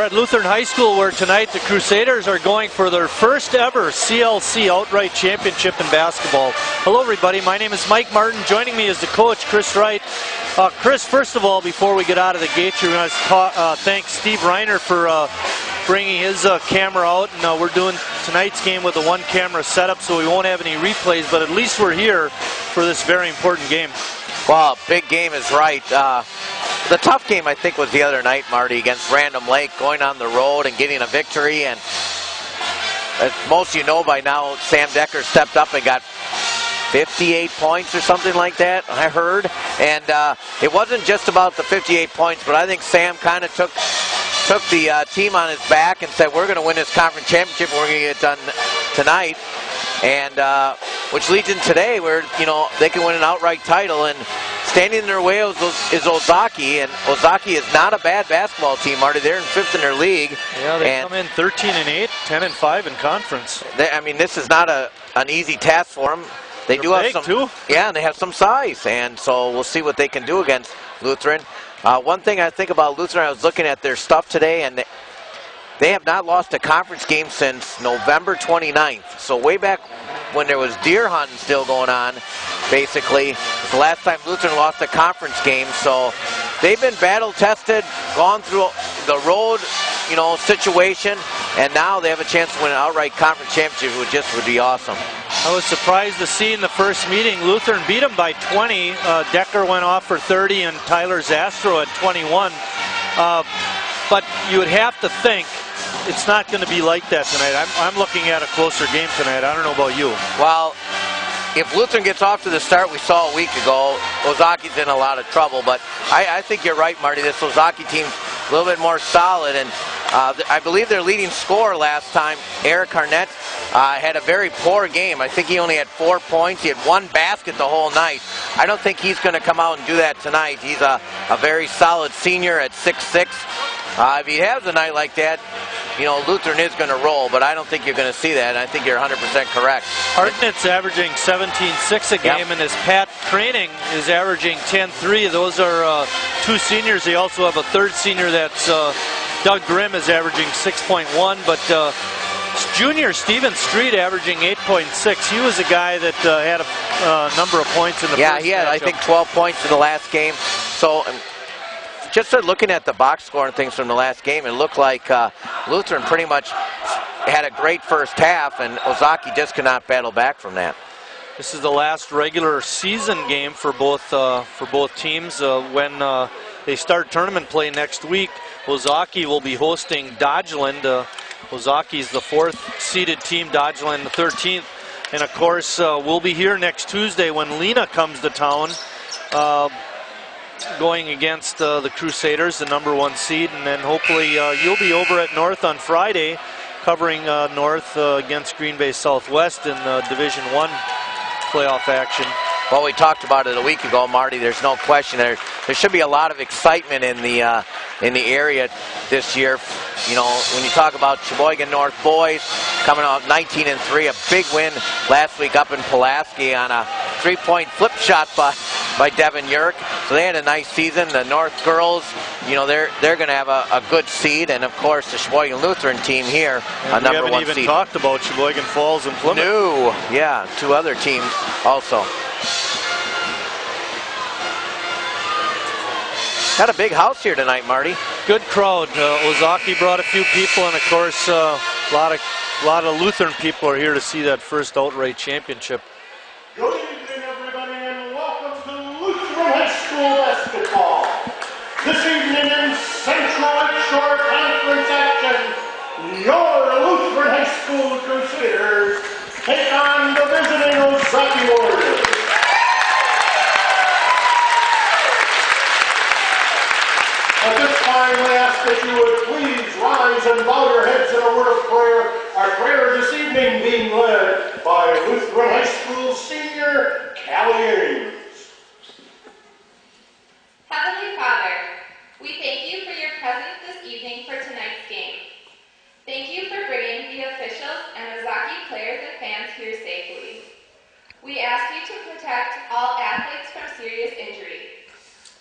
at Lutheran High School, where tonight the Crusaders are going for their first ever CLC outright championship in basketball. Hello everybody, my name is Mike Martin. Joining me is the coach, Chris Wright. Chris, first of all, before we get out of the gate, we're going to thank Steve Reiner for bringing his camera out. And we're doing tonight's game with a one-camera setup, so we won't have any replays, but at least we're here for this very important game. Well, big game is right. The tough game, I think, was the other night, Marty, against Random Lake, going on the road and getting a victory. And as most of you know by now, Sam Decker stepped up and got 58 points or something like that, I heard. And it wasn't just about the 58 points, but I think Sam kind of took the team on his back and said, we're going to win this conference championship, and we're going to get it done tonight. And which leads in today where, you know, they can win an outright title. And standing in their way is Ozaki, and Ozaki is not a bad basketball team, Marty. They're in 5th in their league. Yeah, they come in 13-8, 10-5 in conference. I mean, this is not an easy task for them. They're big, too. Yeah, and they have some size, and so we'll see what they can do against Lutheran. One thing I think about Lutheran, I was looking at their stuff today, and they have not lost a conference game since November 29th. So way back when there was deer hunting still going on, basically, it's the last time Lutheran lost a conference game. So they've been battle-tested, gone through the road, you know, situation, and now they have a chance to win an outright conference championship, which just would be awesome. I was surprised to see in the first meeting, Lutheran beat them by 20. Decker went off for 30 and Tyler Zastro at 21. But you would have to think it's not going to be like that tonight. I'm looking at a closer game tonight. I don't know about you. Well, if Lutheran gets off to the start we saw a week ago, Ozaki's in a lot of trouble. But I think you're right, Marty. This Ozaki team's a little bit more solid. And I believe their leading scorer last time, Eric Arnett, had a very poor game. I think he only had 4 points. He had 1 basket the whole night. I don't think he's going to come out and do that tonight. He's a very solid senior at 6'6". If he has a night like that, you know, Lutheran is going to roll, but I don't think you're going to see that. I think you're 100% correct. Hartnett's averaging 17-6 a game, and his Pat Craning is averaging 10-3. Those are 2 seniors. They also have a third senior that's Doug Grimm is averaging 6.1, but junior Steven Street averaging 8.6. He was a guy that had a number of points in the first he had, matchup. I think, 12 points in the last game. So just looking at the box score and things from the last game, it looked like Lutheran pretty much had a great first half, and Ozaki just could not battle back from that. This is the last regular season game for both teams. When they start tournament play next week, Ozaki will be hosting Dodgeland. Ozaki is the 4th seeded team, Dodgeland the 13th. And of course, we'll be here next Tuesday when Lena comes to town, going against the Crusaders, the number 1 seed. And then hopefully you'll be over at North on Friday, covering North against Green Bay Southwest in Division I playoff action. Well, we talked about it a week ago, Marty. There's no question there should be a lot of excitement in the area this year. You know, when you talk about Sheboygan North boys coming out 19-3, a big win last week up in Pulaski on a 3-point flip shot by Devin Yerk. So they had a nice season. The North girls, you know, they're going to have a good seed, and of course the Sheboygan Lutheran team here, a number 1 seed. We haven't even talked about Sheboygan Falls and Plymouth. No, yeah, 2 other teams also. Got a big house here tonight, Marty. Good crowd. Ozaki brought a few people, and of course, a lot of Lutheran people are here to see that first outright championship. Good evening, everybody, and welcome to Lutheran High School basketball. This evening in Central Lakeshore Conference action, your Lutheran High School Crusaders take on the visiting Ozaki Warriors. At this time, we ask that you would please rise and bow your heads in a word of prayer. Our prayer this evening being led by Lutheran High School senior Callie Ames. Heavenly Father, we thank you for your presence this evening for tonight's game. Thank you for bringing the officials and Ozaki players and fans here safely. We ask you to protect all athletes from serious injury.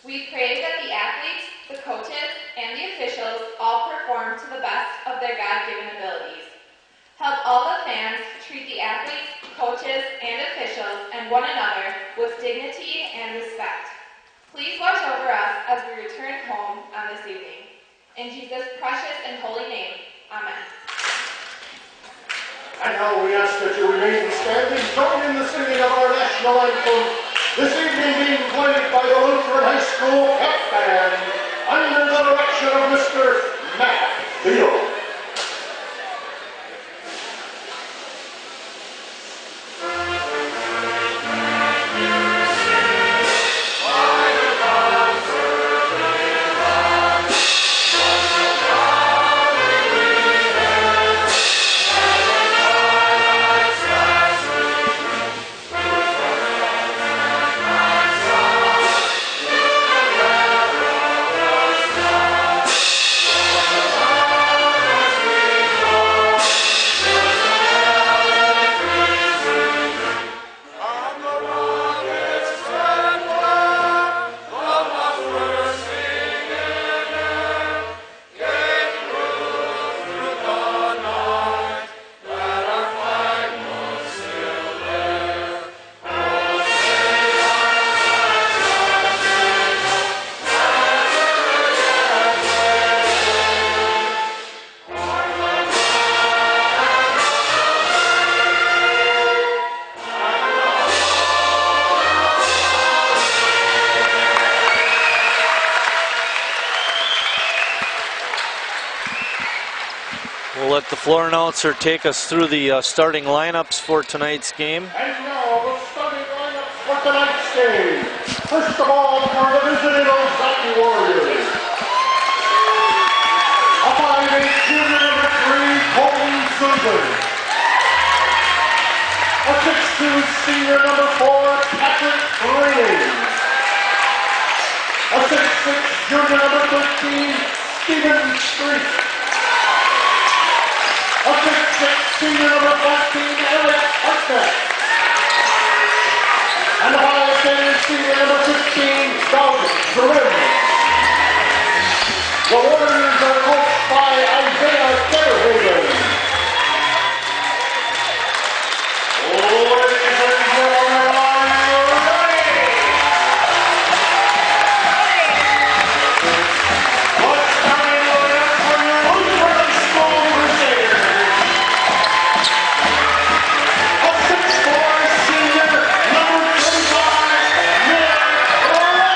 We pray that the athletes, the coaches, and the officials all perform to the best of their God-given abilities. Help all the fans treat the athletes, coaches, and officials and one another with dignity and respect. Please watch over us as we return home on this evening. In Jesus' precious and holy name, amen. And now we ask that you remain standing, join in the singing of our national anthem, this evening being played by the Lutheran High School Pep Band, under the direction of Mr. Matt Beal. We'll let the floor announcer take us through the starting lineups for tonight's game. And now the starting lineups for tonight's game. First of all, for the visiting Ozaki Warriors. A 5'8" junior number 3, Colton Susan. A 6'2" senior number 4, Patrick Green. A 6'6" junior number 13, Stephen Street. A 6'6" senior number 14, Eric Hartnett. And a 5'10" senior number 15, Doug Grimm. The Warriors are coached by Isaiah Fairhaven. Ladies and gentlemen, are you ready? What's starting lineup for your Lutheran School Crusaders? A 6'4" senior, number 25, Nick Ryder.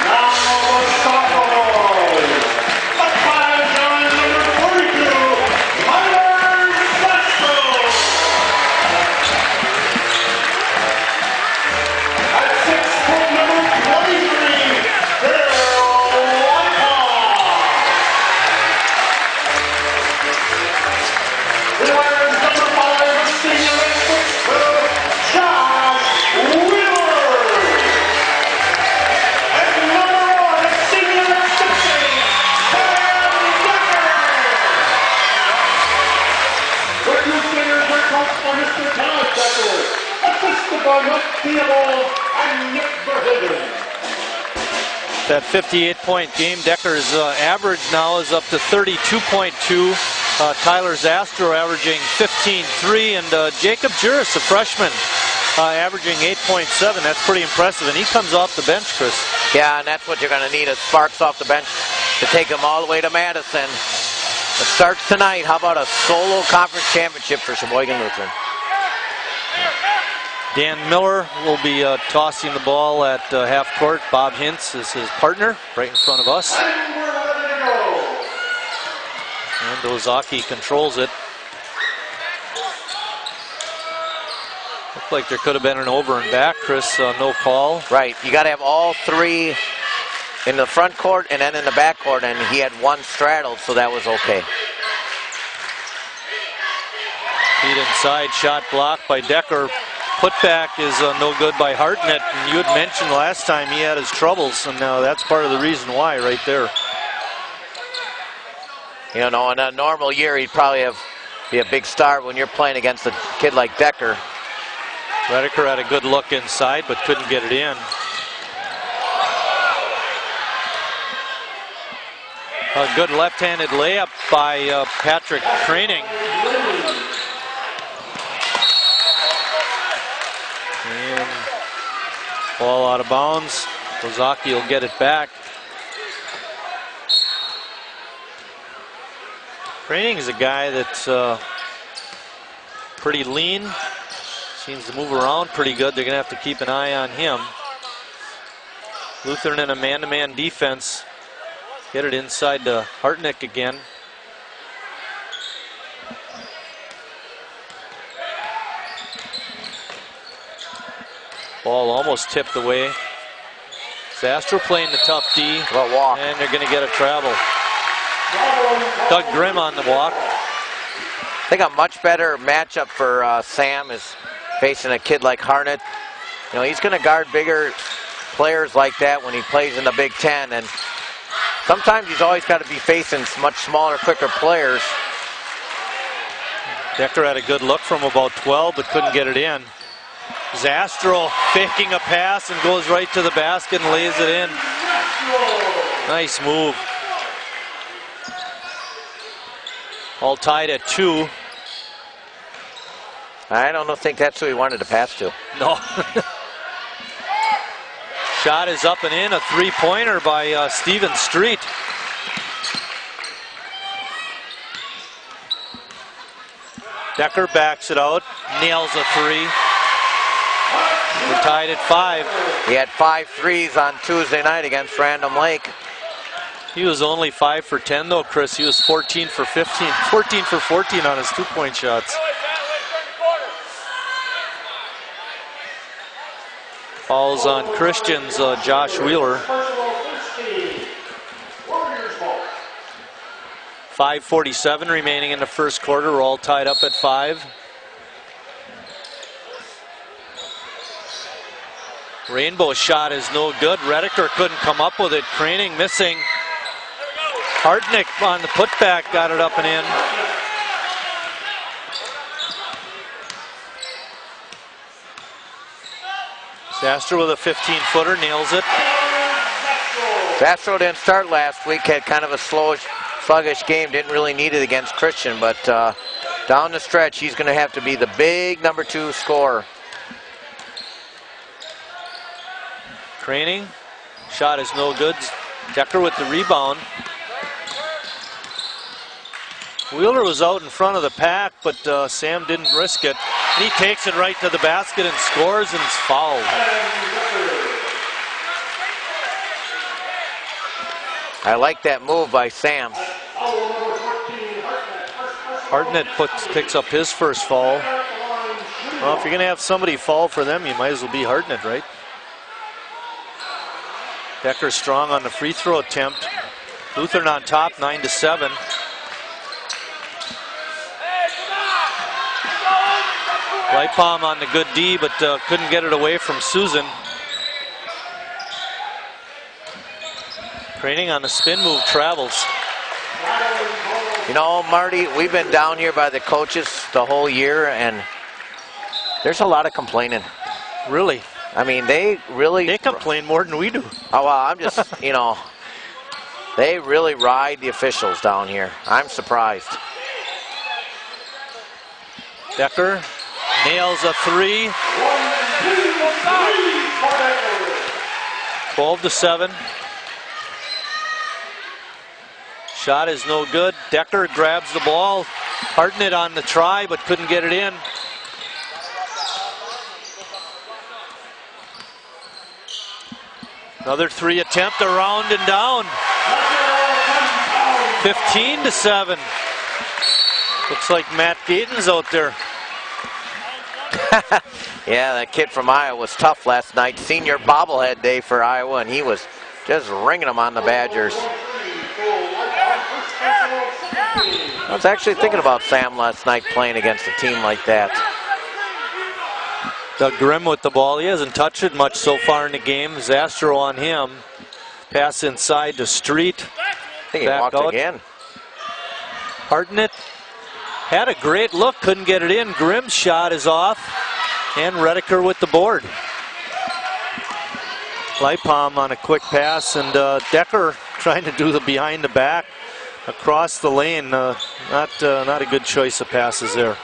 Now the sophomores. A 5'9", number 42, Myers Sasso. At 6 foot, number 23, Bill Whitehaw. He wears number 5, senior at 6'2", Josh Wheeler. And number 1, senior at 6'8", Sam Decker. The Crusaders are coached by Mr. Todd Decker, assisted by Mike Theobald and Nick Verhagen. That 58-point game, Decker's average now is up to 32.2. Tyler Zastro averaging 15.3, and Jacob Juris, a freshman, averaging 8.7. That's pretty impressive, and he comes off the bench, Chris. Yeah, and that's what you're going to need is sparks off the bench to take them all the way to Madison. It starts tonight. How about a solo conference championship for Sheboygan Lutheran? Dan Miller will be tossing the ball at half court. Bob Hintz is his partner, right in front of us. And we're ready to go. And Ozaki controls it. Looked like there could have been an over and back, Chris. No call. Right, you got to have all three in the front court and then in the back court, and he had one straddled, so that was okay. Feed inside, shot blocked by Decker. Putback is no good by Hartnett. And you had mentioned last time he had his troubles, and that's part of the reason why right there. You know, in a normal year, he'd probably be a big star when you're playing against a kid like Decker. Redeker had a good look inside, but couldn't get it in. A good left-handed layup by Patrick Craning. And ball out of bounds. Ozaki will get it back. Craning is a guy that's pretty lean. Seems to move around pretty good. They're going to have to keep an eye on him. Lutheran in a man-to-man defense. Get it inside to Hartnick again. Ball almost tipped away. Zastro playing the tough D. Well, walk. And they're going to get a travel. Doug Grimm on the walk. I think a much better matchup for Sam is facing a kid like Hartnett. You know, he's going to guard bigger players like that when he plays in the Big Ten, and sometimes he's always got to be facing much smaller, quicker players. Decker had a good look from about 12, but couldn't get it in. Zastro faking a pass and goes right to the basket and lays it in. Nice move. All tied at 2. I don't think that's who he wanted to pass to. No. Shot is up and in, a three-pointer by Steven Street. Decker backs it out, nails a three. We're tied at 5. He had 5 threes on Tuesday night against Random Lake. He was only 5 for 10 though, Chris. He was 14 for 15, 14 for 14 on his 2-point shots. Fouls on Christians, Josh Wheeler. 5:47 remaining in the first quarter. We're all tied up at 5. Rainbow shot is no good. Rediker couldn't come up with it. Craning missing. Hartnick on the putback got it up and in. Zastro with a 15-footer, nails it. Zastro didn't start last week, had kind of a sluggish game, didn't really need it against Christian, but down the stretch, he's going to have to be the big number 2 scorer. Craning, shot is no good. Decker with the rebound. Wheeler was out in front of the pack, but Sam didn't risk it. And he takes it right to the basket and scores, and it's fouled. I like that move by Sam. Hartnett picks up his first foul. Well, if you're going to have somebody fall for them, you might as well be Hartnett, right? Decker strong on the free throw attempt. Lutheran on top, 9-7. Right palm on the good D, but couldn't get it away from Susan. Craning on the spin move, travels. You know, Marty, we've been down here by the coaches the whole year, and there's a lot of complaining. Really? I mean, they complain more than we do. Oh, well, I'm just, you know, they really ride the officials down here. I'm surprised. Decker nails a three. 12-7. Shot is no good. Decker grabs the ball. Hartnett on the try, but couldn't get it in. Another three attempt, around and down. 15-7. Looks like Matt Gaten's out there. Yeah, that kid from Iowa was tough last night. Senior bobblehead day for Iowa, and he was just ringing them on the Badgers. I was actually thinking about Sam last night playing against a team like that. Doug Grimm with the ball. He hasn't touched it much so far in the game. Zastro on him. Pass inside to Street. I think he walked out again. Hartnett had a great look, couldn't get it in. Grimm's shot is off. And Rediker with the board. Lightpalm on a quick pass, and Decker trying to do the behind the back across the lane. Not a good choice of passes there.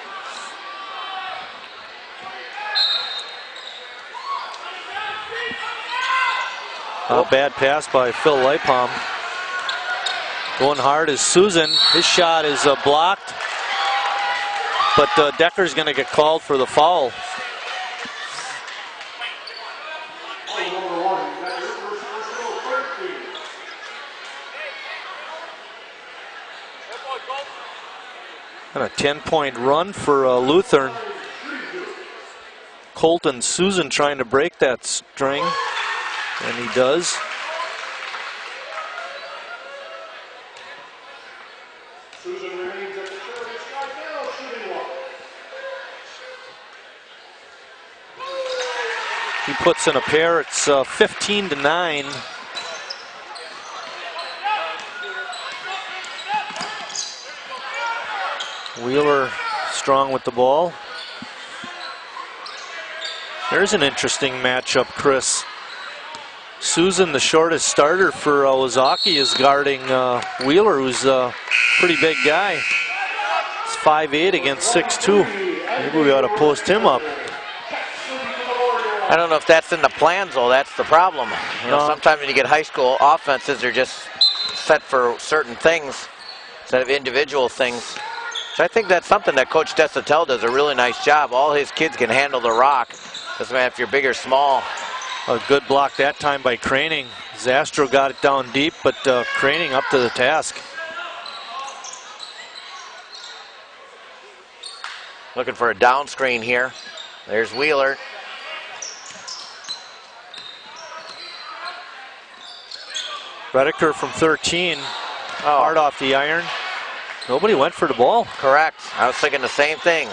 A bad pass by Phil Leipom. Going hard is Susan. His shot is blocked, but Decker's going to get called for the foul. And a 10-point run for Lutheran. Colton Susan trying to break that string, and he does. Susan remains at the charity stripe now, shooting one. He puts in a pair. It's 15-9. Wheeler strong with the ball. There's an interesting matchup, Chris. Susan, the shortest starter for Ozaki, is guarding Wheeler, who's a pretty big guy. It's 5'8" against 6'2". Maybe we ought to post him up. I don't know if that's in the plans, though. That's the problem. You know, sometimes when you get high school offenses, they're just set for certain things instead of individual things. So I think that's something that Coach Desatel does a really nice job. All his kids can handle the rock. Doesn't matter if you're big or small. A good block that time by Craning. Zastro got it down deep, but Craning up to the task. Looking for a down screen here. There's Wheeler. Redeker from 13. Hard off the iron. Nobody went for the ball. Correct. I was thinking the same thing.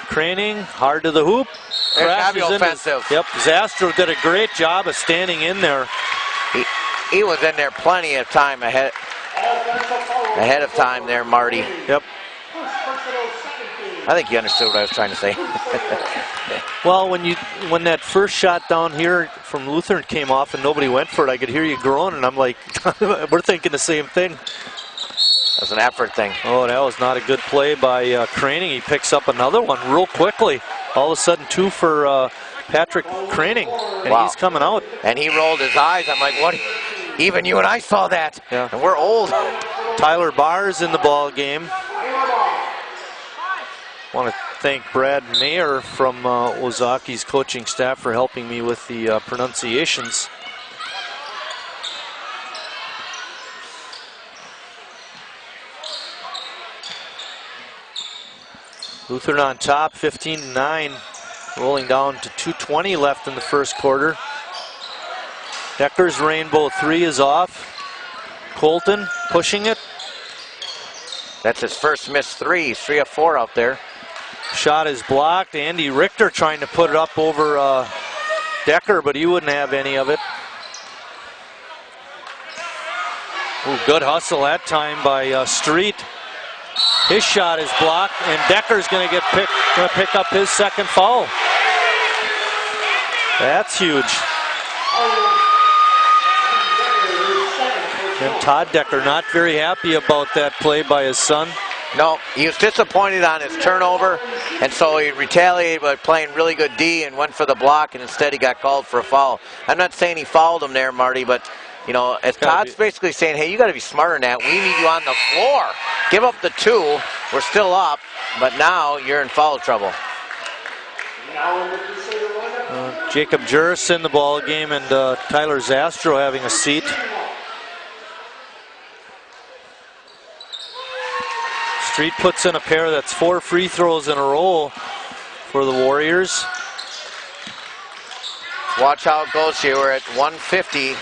Craning, hard to the hoop. There's offensive. Yep, Zastro did a great job of standing in there. He was in there plenty of time ahead of time there, Marty. Yep. I think you understood what I was trying to say. Well, when that first shot down here from Lutheran came off and nobody went for it, I could hear you groan, and I'm like, we're thinking the same thing. That's an effort thing. Oh, that was not a good play by Craning. He picks up another one real quickly. All of a sudden, 2 for Patrick Craning, and he's coming out. And he rolled his eyes. I'm like, what? Even you and I saw that. Yeah. And we're old. Tyler Barr's in the ball game. Want to thank Brad Mayer from Ozaki's coaching staff for helping me with the pronunciations. Lutheran on top, 15-9, rolling down to 2:20 left in the first quarter. Decker's rainbow 3 is off. Colton pushing it. That's his first missed 3. He's 3 of 4 out there. Shot is blocked. Andy Richter trying to put it up over Decker, but he wouldn't have any of it. Ooh, good hustle that time by Street. His shot is blocked, and Decker's going to pick up his second foul. That's huge. And Todd Decker not very happy about that play by his son. No, he was disappointed on his turnover, and so he retaliated by playing really good D and went for the block, and instead he got called for a foul. I'm not saying he fouled him there, Marty, but you know, as Todd's basically saying, hey, you got to be smarter than that. We need you on the floor. Give up the 2. We're still up, but now you're in foul trouble. Jacob Juris in the ball game, and Tyler Zastro having a seat. Street puts in a pair. That's 4 free throws in a row for the Warriors. Watch how it goes here. We're at 150.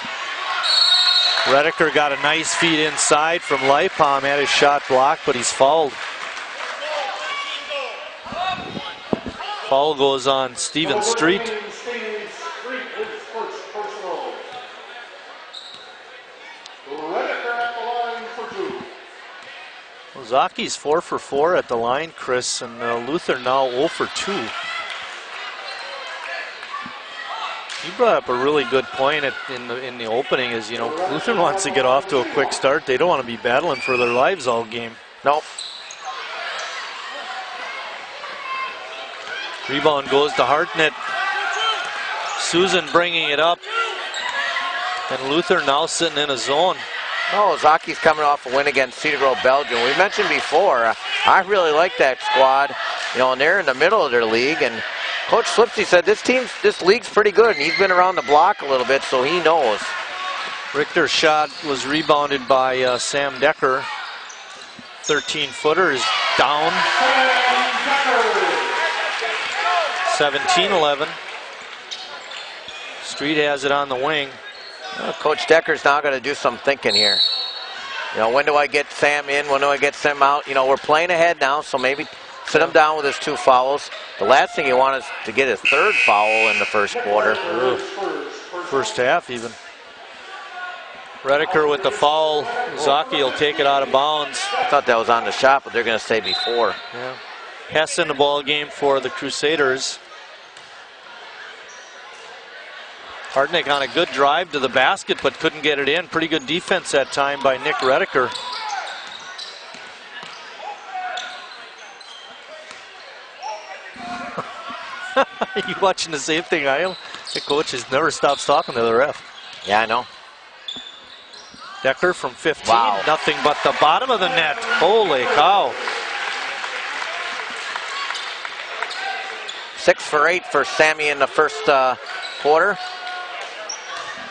Redeker got a nice feed inside from Leipom. Had his shot blocked, but he's fouled. Foul goes on Steven Street. Ozaki's 4 for 4 at the line, Chris, and Luther now 0 for 2. You brought up a really good point in the opening is, you know, Lutheran wants to get off to a quick start. They don't want to be battling for their lives all game. Nope. Rebound goes to Hartnett. Susan bringing it up. And Luther now sitting in a zone. Oh, Zaki's coming off a win against Cedar Grove, Belgium. We mentioned before, I really like that squad. You know, and they're in the middle of their league. And Coach Slipsy said this league's pretty good. And he's been around the block a little bit, so he knows. Richter's shot was rebounded by Sam Decker. 13-footer is down. 17-11. Street has it on the wing. Well, Coach Decker's now going to do some thinking here. You know, when do I get Sam in? When do I get Sam out? You know, we're playing ahead now, so maybe sit him down with his 2 fouls. The last thing you want is to get his 3rd foul in the first quarter. First half even. Redeker with the foul. Zaki will take it out of bounds. I thought that was on the shot, but they're going to say before. Yeah. Hess in the ball game for the Crusaders. Hartnett on a good drive to the basket, but couldn't get it in. Pretty good defense that time by Nick Redeker. You watching the same thing I am? The coach has never stops talking to the ref. Yeah, I know. Decker from 15. Wow. Nothing but the bottom of the net. Holy cow. 6 for 8 for Sammy in the first quarter.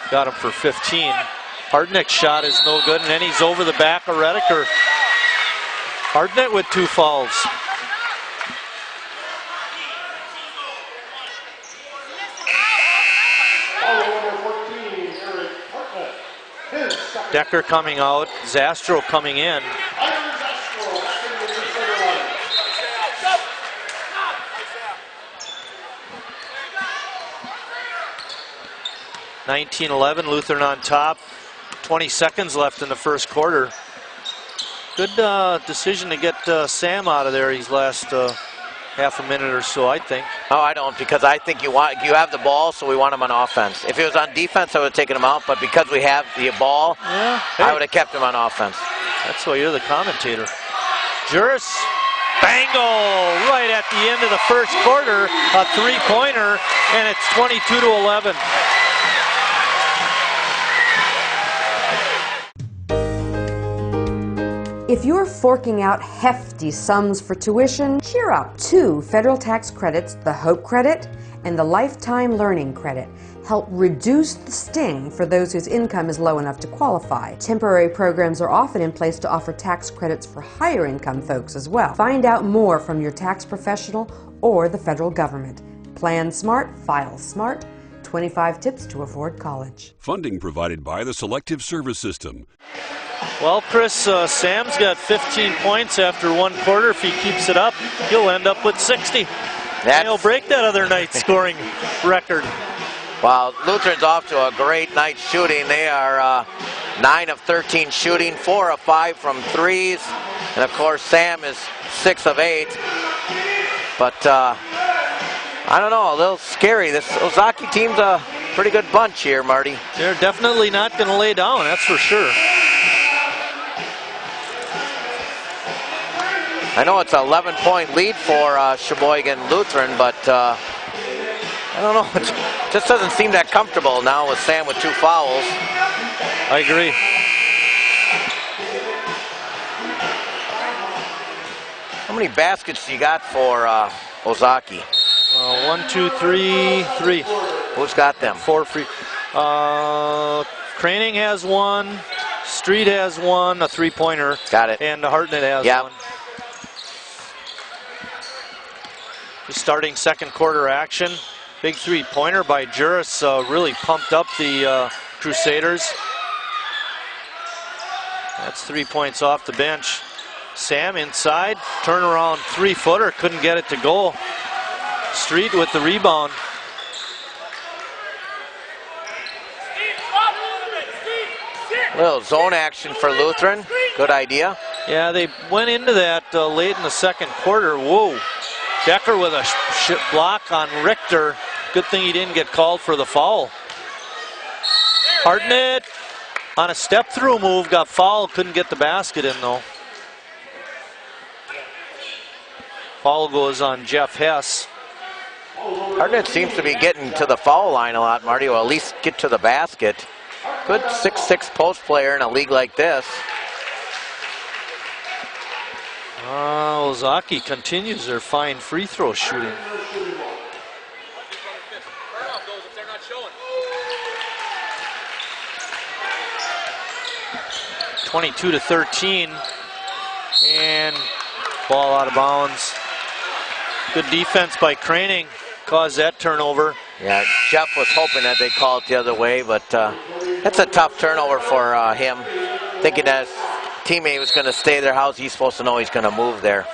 Got him for 15. Hartnett's shot is no good, and then he's over the back of Redeker. Hartnett with 2 fouls. Decker coming out, Zastro coming in. (19-11) Lutheran on top. 20 seconds left in the first quarter. Good decision to get Sam out of there these last half a minute or so, I think. Oh, I don't, because I think you have the ball, so we want him on offense. If it was on defense, I would have taken him out, but because we have the ball, Yeah. I would have kept him on offense. That's why you're the commentator. Juris, bango, right at the end of the first quarter, a 3-pointer, and it's 22-11. If you're forking out hefty sums for tuition, cheer up. 2 federal tax credits, the Hope Credit and the Lifetime Learning Credit, help reduce the sting for those whose income is low enough to qualify. Temporary programs are often in place to offer tax credits for higher income folks as well. Find out more from your tax professional or the federal government. Plan smart, file smart. 25 tips to afford college. Funding provided by the Selective Service System. Well, Chris, Sam's got 15 points after 1 quarter. If he keeps it up, he'll end up with 60. And he'll break that other night's scoring record. Well, Lutheran's off to a great night shooting. They are 9 of 13 shooting, 4 of 5 from threes. And of course, Sam is 6 of 8. But I don't know, a little scary. This Ozaki team's a pretty good bunch here, Marty. They're definitely not going to lay down, that's for sure. I know it's an 11-point lead for Sheboygan Lutheran, but I don't know. It just doesn't seem that comfortable now with Sam with 2 fouls. I agree. How many baskets do you got for Ozaki? 1, 2, 3, 3. Who's got them? 4 free. Craning has 1. Street has 1, a 3-pointer. Got it. And Hartnett has 1. Just starting second quarter action. Big 3-pointer by Juris really pumped up the Crusaders. That's 3 points off the bench. Sam inside, turnaround 3-footer, couldn't get it to go. Street with the rebound. Little zone action for Lutheran. Good idea. Yeah, they went into that late in the second quarter. Whoa. Decker with a block on Richter. Good thing he didn't get called for the foul. Hartnett on a step-through move, got fouled, couldn't get the basket in though. Foul goes on Jeff Hess. Hartnett seems to be getting to the foul line a lot, Marty, or at least get to the basket. Good 6'6" post player in a league like this. Ozaki continues their fine free throw shooting. (22-13), and ball out of bounds. Good defense by Craning, caused that turnover. Yeah, Jeff was hoping that they called it the other way, but that's a tough turnover for him. Thinking that his teammate was going to stay there, how's he supposed to know he's going to move there?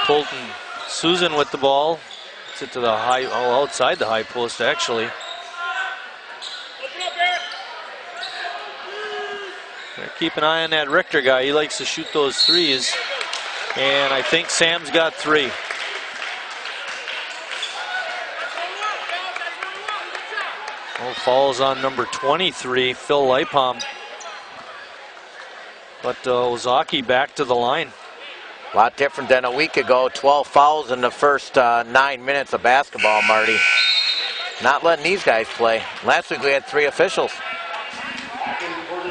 Colton Susan with the ball. It's it to the high, outside the high post actually. Keep an eye on that Richter guy. He likes to shoot those threes. And I think Sam's got 3. Falls on number 23, Phil Leipom. But Ozaki back to the line. A lot different than a week ago. 12 fouls in the first 9 minutes of basketball, Marty. Not letting these guys play. Last week we had 3 officials.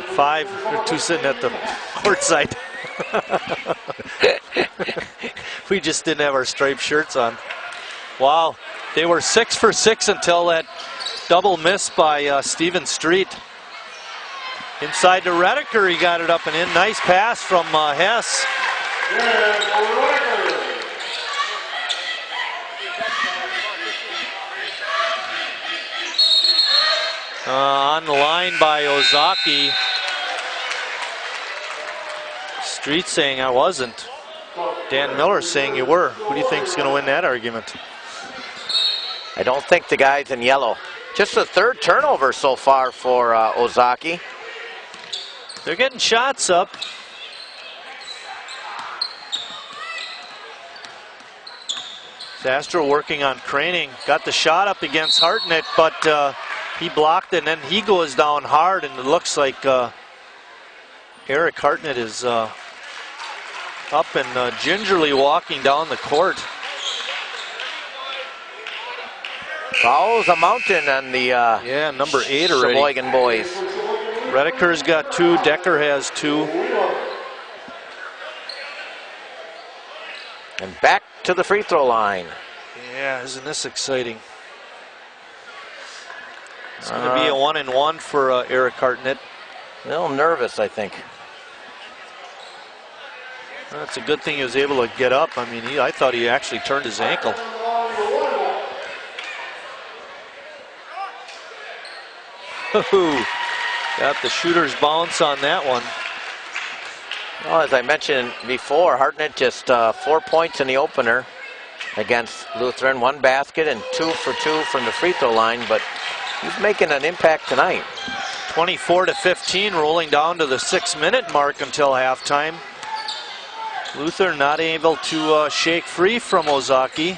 5, or 2 sitting at the court side. We just didn't have our striped shirts on. Wow, they were 6 for 6 until that double miss by Steven Street. Inside to Redeker, he got it up and in. Nice pass from Hess. On the line by Ozaki. Street saying I wasn't. Dan Miller saying you were. Who do you think is going to win that argument? I don't think the guys in yellow. Just the 3rd turnover so far for Ozaki. They're getting shots up. Zastro working on Craning. Got the shot up against Hartnett, but he blocked it, and then he goes down hard, and it looks like Eric Hartnett is up and gingerly walking down the court. Fouls a mountain on the number 8 already. Sheboygan boys. Redeker's got 2, Decker has 2. And back to the free throw line. Yeah, isn't this exciting? It's going to be a 1-and-1 for Eric Hartnett. A little nervous, I think. Well, it's a good thing he was able to get up. I mean, I thought he actually turned his ankle. Got the shooter's bounce on that one. Well, as I mentioned before, Hartnett just 4 points in the opener against Lutheran. 1 basket and 2 for 2 from the free throw line, but he's making an impact tonight. 24-15, rolling down to the 6-minute mark until halftime. Luther not able to shake free from Ozaki.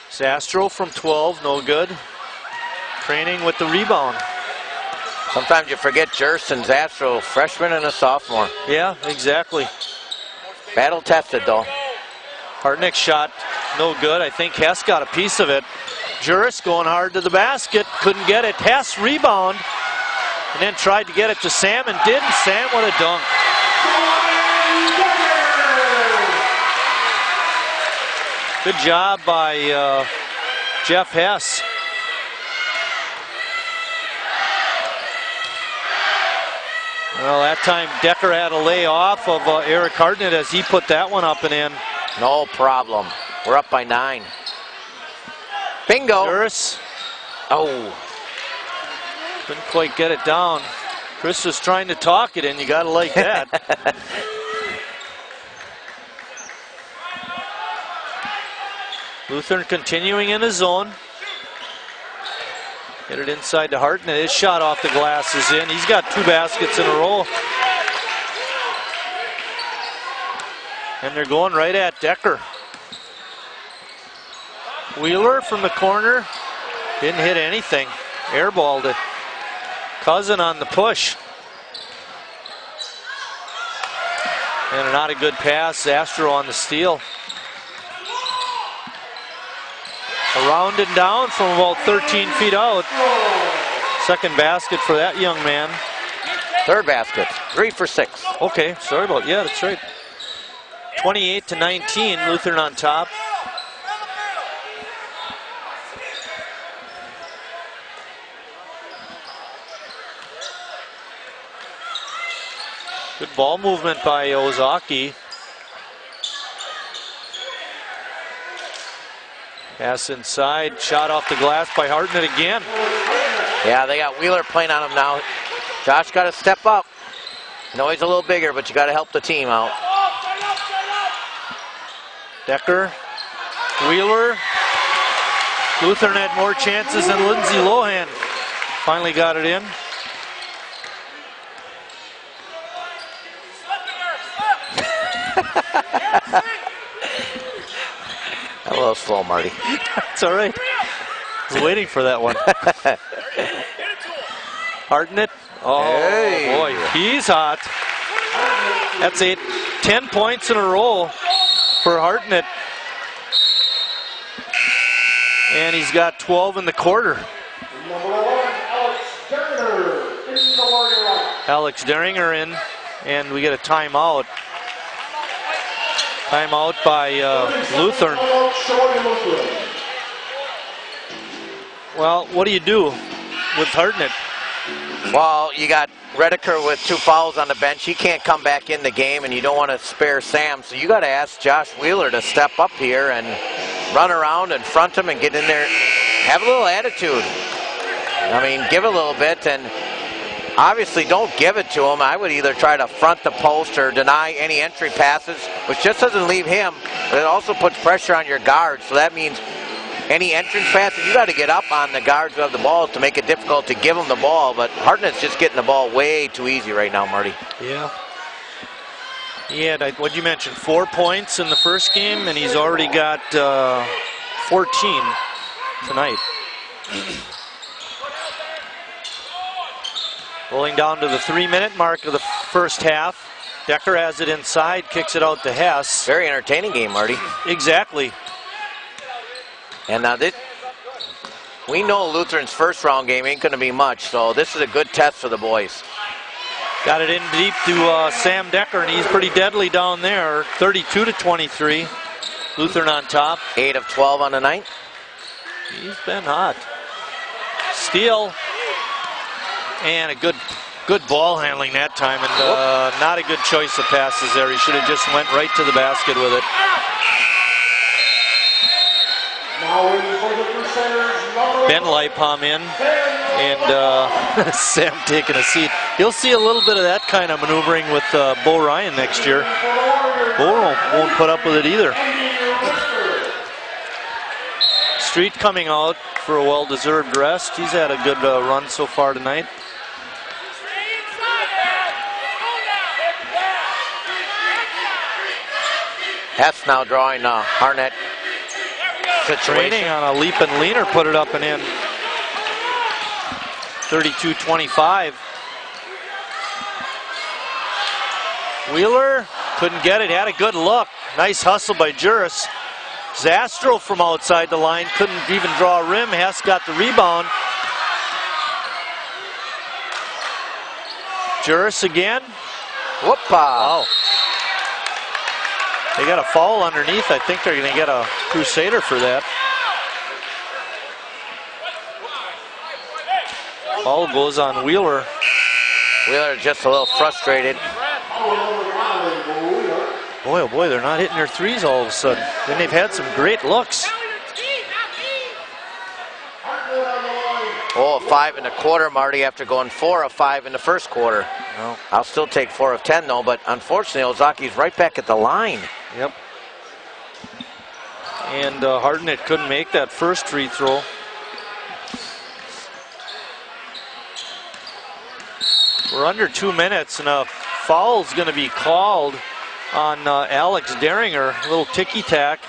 Zastro from 12, no good. Craning with the rebound. Sometimes you forget Jerson Zastro, freshman and a sophomore. Yeah, exactly. Battle tested though. Hartnett's shot, no good. I think Hess got a piece of it. Juris going hard to the basket, couldn't get it. Hess rebound, and then tried to get it to Sam and didn't. Sam with a dunk. Good job by Jeff Hess. Well, that time Decker had a lay off of Eric Hartnett as he put that one up and in. No problem. We're up by 9. Bingo. Juris. Oh. Couldn't quite get it down. Chris was trying to talk it in. You got to like that. Lutheran continuing in his zone. Get it inside to Hartnett. His shot off the glass is in. He's got 2 baskets in a row. And they're going right at Decker. Wheeler from the corner. Didn't hit anything. Airballed it. Cousin on the push. And not a good pass. Zastro on the steal. Around and down from about 13 feet out. Second basket for that young man. Third basket, 3 for 6. Okay, sorry about, yeah, that's right. 28-19, Lutheran on top. Good ball movement by Ozaki. Pass inside, shot off the glass by Hartnett again. Yeah, they got Wheeler playing on him now. Josh got to step up. No, he's a little bigger, but you got to help the team out. Decker, Wheeler. Lutheran had more chances than Lindsay Lohan. Finally got it in. A little slow, Marty. It's all right. I was waiting for that one. Hartnett. Oh, hey. Boy, he's hot. That's 10 points in a row for Hartnett. And he's got 12 in the quarter. Number 11, Alex Deringer in the Warrior line. Alex Deringer in, and we get a timeout. Timeout by Lutheran. Well, what do you do with Hartnett? Well, you got Redeker with 2 fouls on the bench. He can't come back in the game, and you don't want to spare Sam. So you got to ask Josh Wheeler to step up here and run around and front him and get in there. Have a little attitude. I mean, give a little bit, and obviously don't give it to him. I would either try to front the post or deny any entry passes, which just doesn't leave him, but it also puts pressure on your guards. So that means any entrance passes, you got to get up on the guards who have the ball to make it difficult to give them the ball. But Hartnett's just getting the ball way too easy right now, Marty. Yeah. He had, what'd you mention, 4 points in the first game, and he's already got 14 tonight. Rolling down to the 3-minute mark of the first half. Decker has it inside, kicks it out to Hess. Very entertaining game, Marty. Exactly. And now we know Lutheran's first round game ain't going to be much, so this is a good test for the boys. Got it in deep to Sam Decker, and he's pretty deadly down there. 32-23. Lutheran on top. 8 of 12 on the night. He's been hot. Steal. And a good ball handling that time, and not a good choice of passes there. He should have just went right to the basket with it. Ben Leipom in, and Sam taking a seat. You'll see a little bit of that kind of maneuvering with Bo Ryan next year. Bo won't put up with it either. Street coming out for a well-deserved rest. He's had a good run so far tonight. Hess now drawing Hartnett situation. Training on a leap and leaner, put it up and in. 32-25. Wheeler couldn't get it, had a good look. Nice hustle by Juris. Zastro from outside the line, couldn't even draw a rim. Hess got the rebound. Juris again. Whoopa. Wow. They got a foul underneath. I think they're going to get a Crusader for that. Foul goes on Wheeler. Wheeler just a little frustrated. Boy, oh boy, they're not hitting their threes all of a sudden. Then they've had some great looks. Oh, 5 in the quarter, Marty, after going 4 of 5 in the first quarter. No. I'll still take 4 of 10, though, but unfortunately, Ozaki's right back at the line. Yep. And Hartnett couldn't make that first free throw. We're under 2 minutes, and a foul's going to be called on Alex Deringer. A little ticky-tack.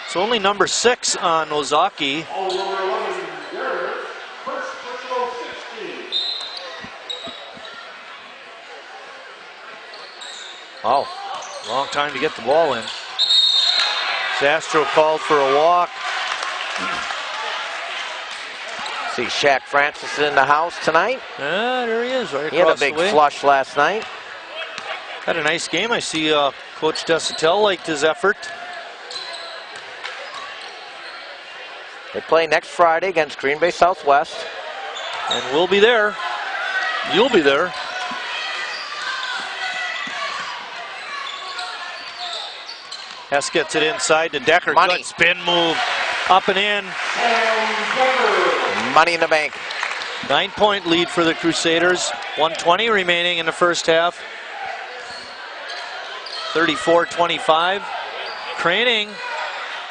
It's only number 6 on Ozaki. All number 11, Garrett, first personal 16. Oh, long time to get the ball in. Zastro called for a walk. See Shaq Francis in the house tonight. There he is, right across He had a big the way. flush last night. Had a nice game. I see Coach Desatel liked his effort. They play next Friday against Green Bay Southwest. And we'll be there. You'll be there. Hess gets it inside to Decker. Money. Good spin move. Up and in. Money in the bank. 9-point lead for the Crusaders. 1:20 remaining in the first half. 34-25. Craning.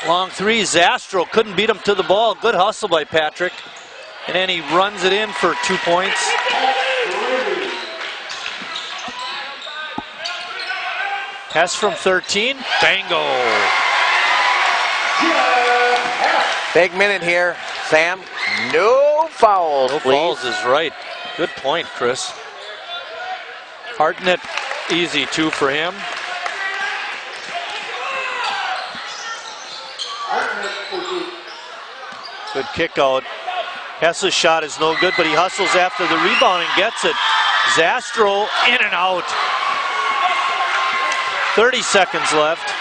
Long three. Zastro couldn't beat him to the ball. Good hustle by Patrick. And then he runs it in for 2 points. Hess from 13. Bango. Big minute here, Sam. No fouls, No please. fouls is right. Good point, Chris. Hartnett, easy 2 for him. Good kick out. Hess's shot is no good, but he hustles after the rebound and gets it. Zastro in and out. 30 seconds left.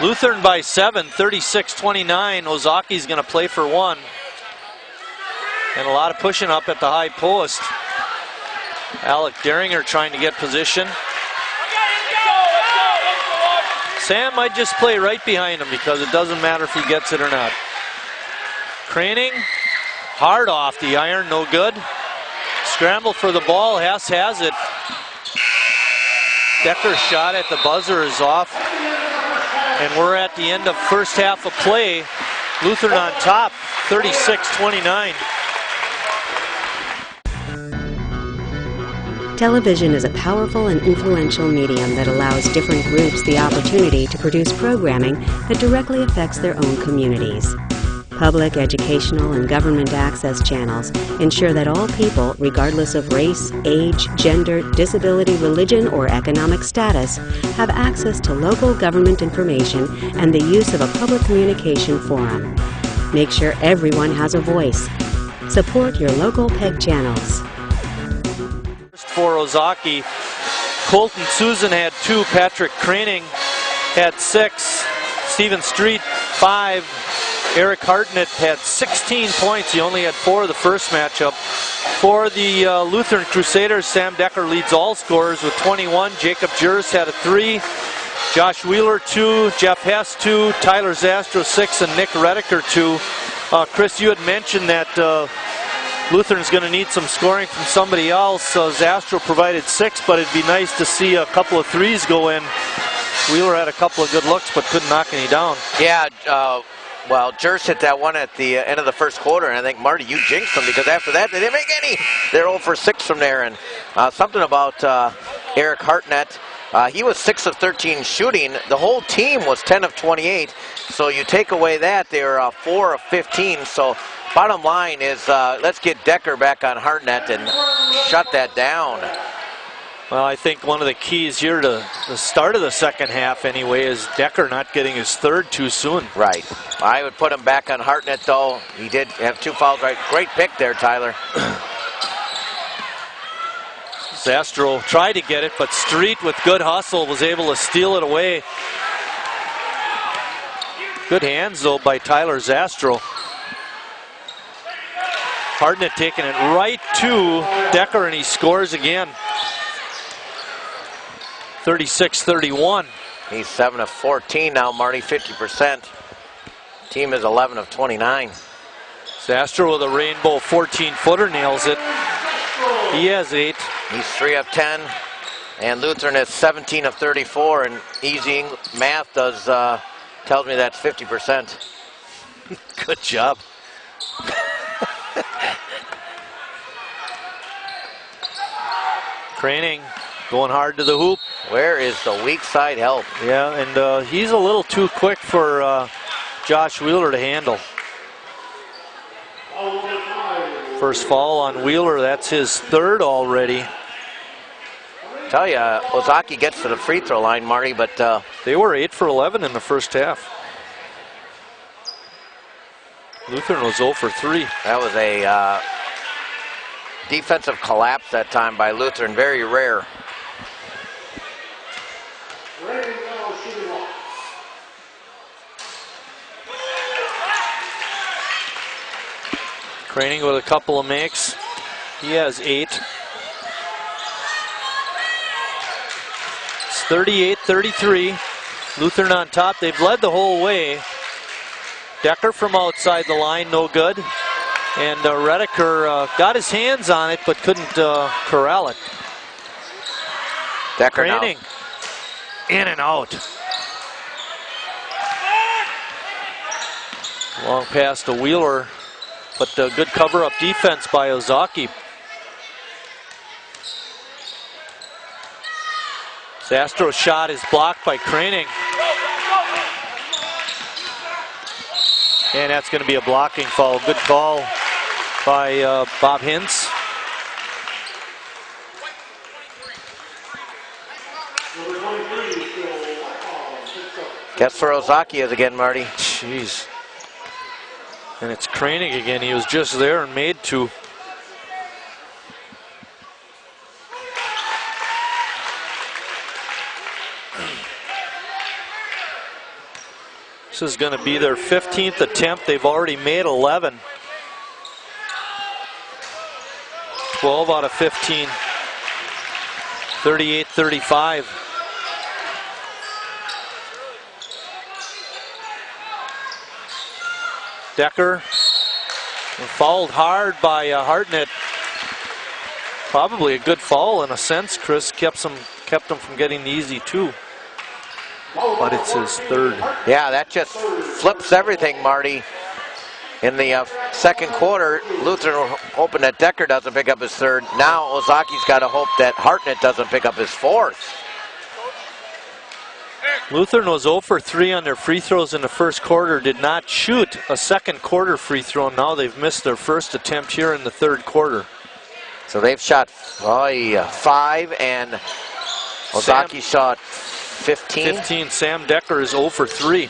Lutheran by 7, 36-29. Ozaki's going to play for 1. And a lot of pushing up at the high post. Alec Deringer trying to get position. Sam might just play right behind him because it doesn't matter if he gets it or not. Craning, hard off the iron, no good. Scramble for the ball, Hess has it. Decker's shot at the buzzer is off. And we're at the end of first half of play. Lutheran on top, 36-29. Television is a powerful and influential medium that allows different groups the opportunity to produce programming that directly affects their own communities. Public, educational, and government access channels ensure that all people, regardless of race, age, gender, disability, religion, or economic status, have access to local government information and the use of a public communication forum. Make sure everyone has a voice. Support your local PEG channels. For Ozaki, Colton Susan had 2, Patrick Craning had 6, Stephen Street 5, Eric Hartnett had 16 points. He only had 4 of the first matchup. For the Lutheran Crusaders, Sam Decker leads all scorers with 21. Jacob Juris had a 3. Josh Wheeler 2. Jeff Hess 2. Tyler Zastro 6. And Nick Rediker 2. Chris, you had mentioned that Lutheran's going to need some scoring from somebody else. Zastro provided 6, but it'd be nice to see a couple of 3s go in. Wheeler had a couple of good looks, but couldn't knock any down. Yeah, well, Jers hit that one at the end of the first quarter, and I think, Marty, you jinxed them because after that, they didn't make any. They're 0 for 6 from there, and something about Eric Hartnett. He was 6 of 13 shooting. The whole team was 10 of 28, so you take away that, they're 4 of 15, so bottom line is let's get Decker back on Hartnett and shut that down. Well, I think one of the keys here to the start of the second half anyway is Decker not getting his 3rd too soon. Right. I would put him back on Hartnett, though. He did have 2 fouls, right? Great pick there, Tyler. Zastro tried to get it, but Street with good hustle was able to steal it away. Good hands, though, by Tyler Zastro. Hartnett taking it right to Decker, and he scores again. 36-31. He's 7 of 14 now, Marty, 50%. Team is 11 of 29. Zastro with a rainbow 14-footer nails it. He has 8. He's 3 of 10. And Lutheran is 17 of 34. And easy math does tells me that's 50%. Good job. Craning going hard to the hoop. Where is the weak side help? Yeah, and he's a little too quick for Josh Wheeler to handle. First foul on Wheeler, that's his third already. Tell you, Ozaki gets to the free throw line, Marty, but they were 8 for 11 in the first half. Lutheran was 0 for 3. That was a defensive collapse that time by Lutheran, very rare. Craning with a couple of makes. He has 8. It's 38-33. Lutheran on top. They've led the whole way. Decker from outside the line, no good. And Redeker got his hands on it, but couldn't corral it. Decker Craning in and out. Long pass to Wheeler, but good cover-up defense by Ozaki. Zastro's shot is blocked by Craning. And that's going to be a blocking foul. Good call by Bob Hintz. Guess for Ozaki is again, Marty. Jeez. And it's Craning again. He was just there and made 2. This is going to be their 15th attempt. They've already made 11. 12 out of 15. 38-35. Decker fouled hard by Hartnett. Probably a good foul in a sense. Chris kept him from getting the easy 2. But it's his third. Yeah, that just flips everything, Marty. In the second quarter, Lutheran hoping that Decker doesn't pick up his third. Now Ozaki's got to hope that Hartnett doesn't pick up his fourth. Lutheran was 0 for 3 on their free throws in the first quarter. Did not shoot a second quarter free throw. Now they've missed their first attempt here in the third quarter. So they've shot 5, and Ozaki shot 15. 15. Sam Decker is 0 for 3.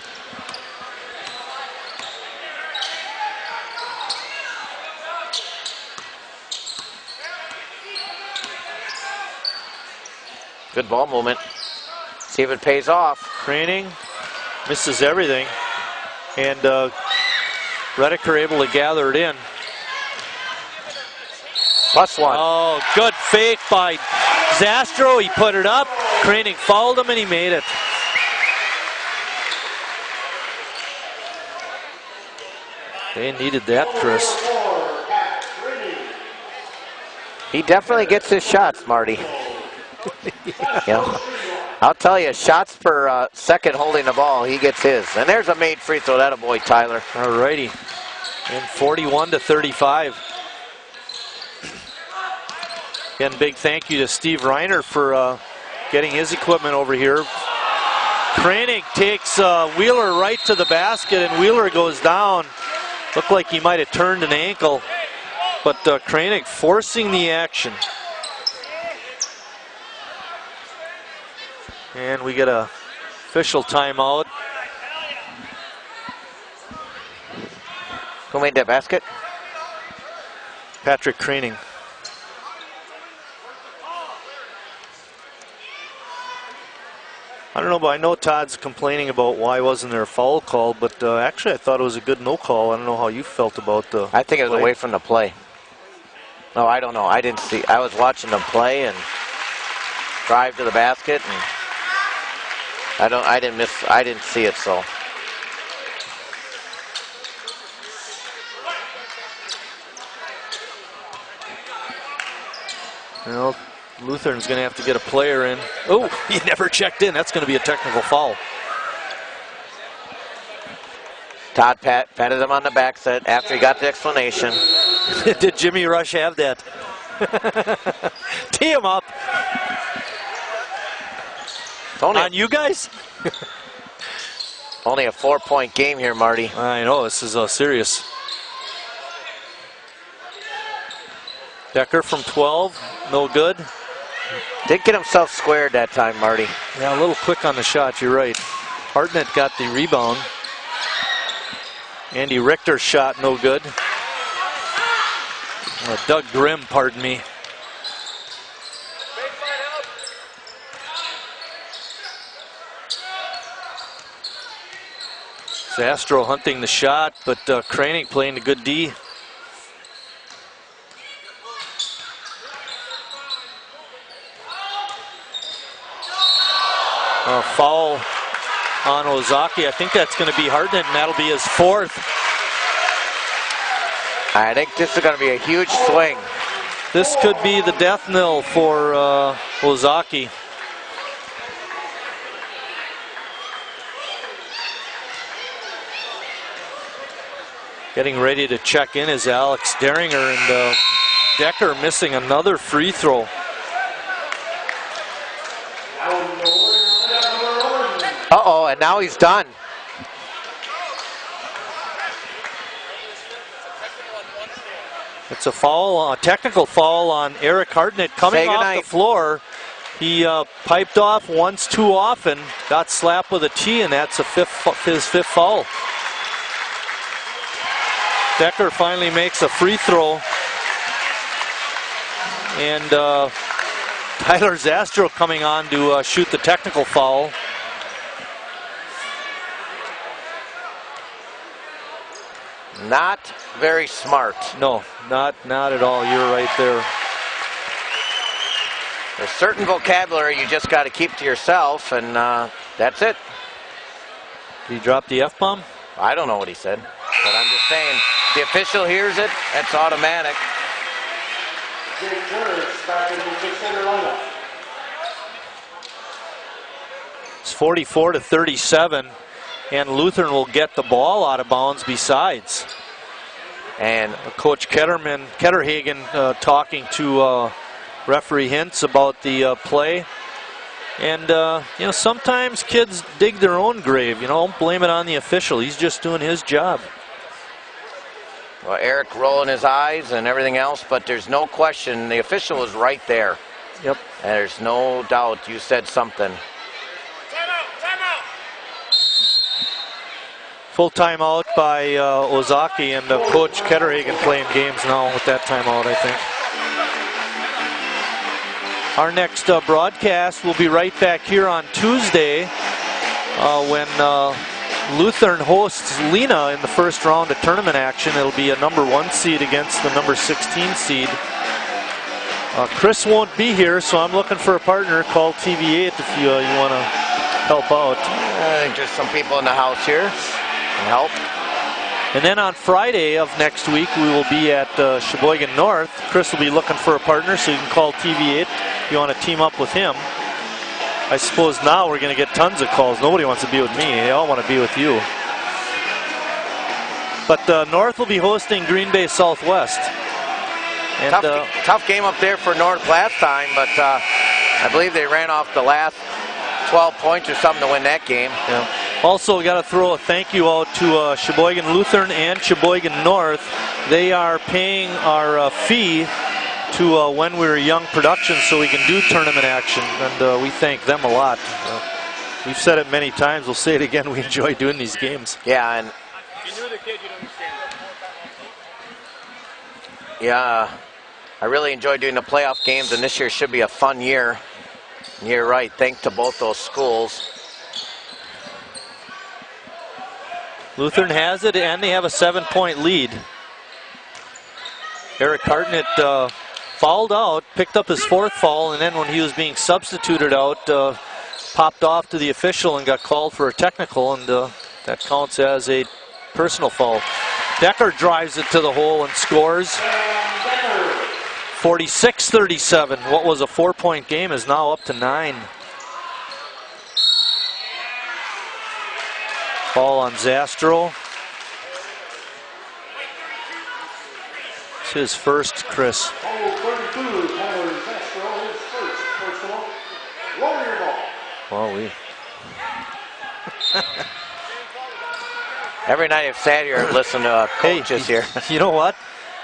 Good ball movement. See if it pays off. Craning misses everything. And Redeker able to gather it in. +1. Oh, good fake by Zastro. He put it up. Craning fouled him and he made it. They needed that, Chris. He definitely gets his shots, Marty. Yeah. I'll tell you, shots per second holding the ball, he gets his. And there's a made free throw. That a boy, Tyler. All righty. And 41-35. Again, big thank you to Steve Reiner for getting his equipment over here. Craning takes Wheeler right to the basket, and Wheeler goes down. Looked like he might have turned an ankle, but Craning forcing the action. And we get a official timeout. Who made that basket? Patrick Craning. I don't know, but I know Todd's complaining about why wasn't there a foul call, but actually I thought it was a good no call. I don't know how you felt about the I think it was play. away from the play. No, I don't know. I didn't see. I was watching them play and drive to the basket, and I didn't see it, so. Well, Lutheran's going to have to get a player in. Oh, he never checked in. That's going to be a technical foul. Todd patted him on the back set after he got the explanation. Did Jimmy Rush have that? Tee him up. On you guys? Only a 4-point game here, Marty. I know, this is serious. Decker from 12, no good. Did get himself squared that time, Marty. Yeah, a little quick on the shot, you're right. Hartnett got the rebound. Andy Richter's shot, no good. Doug Grimm, pardon me. Zastro hunting the shot, but Kranig playing a good D. Foul on Ozaki. I think that's going to be Hartnett, and that'll be his 4th. I think this is going to be a huge swing. This could be the death knell for Ozaki. Getting ready to check in is Alex Deringer, and Decker missing another free throw. Uh-oh, and now he's done. It's a foul, a technical foul on Eric Hartnett coming off the floor. He piped off once too often, got slapped with a tee, and that's his 5th foul. Decker finally makes a free throw. And Tyler Zastro coming on to shoot the technical foul. Not very smart. No, not at all. You're right there. There's certain vocabulary you just got to keep to yourself, and that's it. Did he drop the F-bomb? I don't know what he said, but I'm just saying, the official hears it, that's automatic. It's 44-37. And Lutheran will get the ball out of bounds besides. And Coach Ketterhagen talking to referee Hintz about the play. And, you know, sometimes kids dig their own grave. You know, don't blame it on the official. He's just doing his job. Well, Eric rolling his eyes and everything else, but there's no question the official was right there. Yep. And there's no doubt you said something. Full timeout by Ozaki, and Coach Ketterhagen playing games now with that timeout, I think. Our next broadcast will be right back here on Tuesday when Lutheran hosts Lena in the first round of tournament action. It'll be a number 1 seed against the number 16 seed. Chris won't be here, so I'm looking for a partner. Call TV8 if you want to help out. I think there's some people in the house here. Help. And then on Friday of next week, we will be at Sheboygan North. Chris will be looking for a partner, so you can call TV8 if you want to team up with him. I suppose now we're going to get tons of calls. Nobody wants to be with me. They all want to be with you. But North will be hosting Green Bay Southwest. And, tough game up there for North last time, but I believe they ran off the last 12 points or something to win that game. Yeah. Also, got to throw a thank you out to Sheboygan Lutheran and Sheboygan North. They are paying our fee to When We Were Young Productions so we can do tournament action, and we thank them a lot. We've said it many times. We'll say it again. We enjoy doing these games. Yeah, and If you knew the kid, you'd understand. yeah, I really enjoy doing the playoff games, and this year should be a fun year. And you're right. Thanks to both those schools. Lutheran has it, and they have a 7-point lead. Eric Hartnett fouled out, picked up his 4th foul, and then when he was being substituted out, popped off to the official and got called for a technical, and that counts as a personal foul. Decker drives it to the hole and scores. 46-37. What was a 4-point game is now up to 9. Ball on Zastro. It's his first, Chris. Foul 32, Tyler Zastro, his first personal. Warrior ball. Well, Every night I've sat here and listened to coaches here. You know what?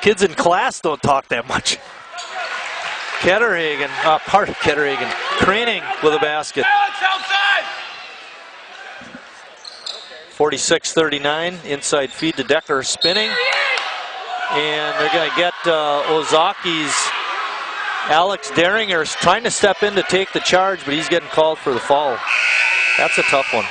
Kids in class don't talk that much. Ketterhagen, part of Ketterhagen, Craning with a basket. 46-39, inside feed to Decker, spinning. And they're going to get Ozaki's Alex Deringer trying to step in to take the charge, but he's getting called for the foul. That's a tough one.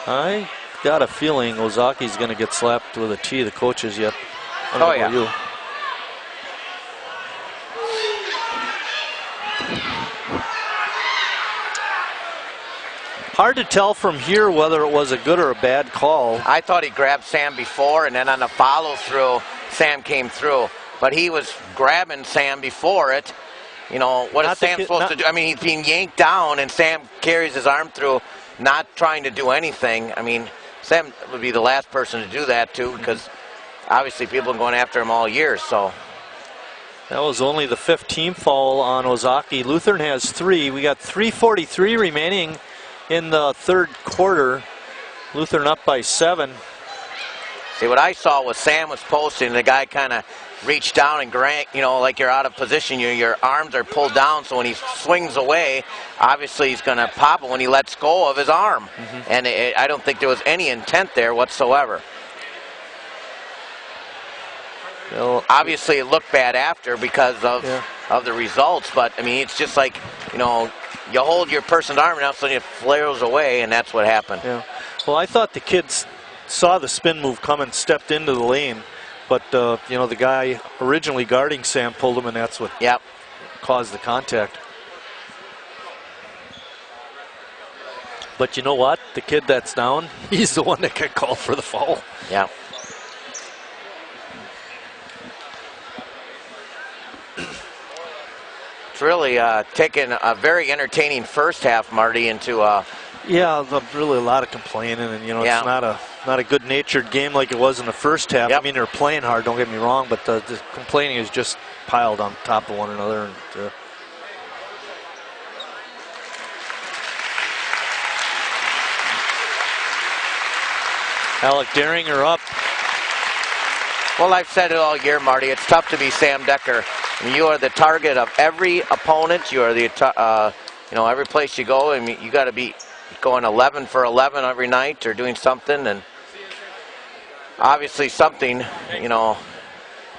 I got a feeling Ozaki's going to get slapped with a tee. The coaches yet. I don't know about you. Hard to tell from here whether it was a good or a bad call. I thought he grabbed Sam before, and then on the follow-through, Sam came through. But he was grabbing Sam before it. You know, what is Sam supposed to do? I mean, he's being yanked down, and Sam carries his arm through, not trying to do anything. I mean, Sam would be the last person to do that, too, because obviously people have been going after him all year, so. That was only the 5th team foul on Ozaki. Lutheran has 3. We got 3:43 remaining in the third quarter. Lutheran up by 7. See, what I saw was Sam was posting, the guy kind of reached down and you know, like you're out of position. Your arms are pulled down, so when he swings away, obviously he's going to pop it when he lets go of his arm. And I don't think there was any intent there whatsoever. Well, obviously it looked bad after because of the results, but I mean, it's just like, you know, you hold your person's arm and all of a sudden it flares away, and that's what happened. Yeah. Well, I thought the kids saw the spin move come and stepped into the lane, but you know, the guy originally guarding Sam pulled him, and that's what caused the contact. But you know what? The kid that's down, he's the one that got called for the foul. Yeah. It's really taken a very entertaining first half, Marty, into really a lot of complaining, and you know, it's not a good-natured game like it was in the first half. I mean, they're playing hard, don't get me wrong, but the complaining is just piled on top of one another. And, Alec Deringer up. Well, I've said it all year, Marty. It's tough to be Sam Decker. I mean, you are the target of every opponent. You are the, you know, every place you go. I mean, you got to be going 11 for 11 every night or doing something, and obviously something, you know.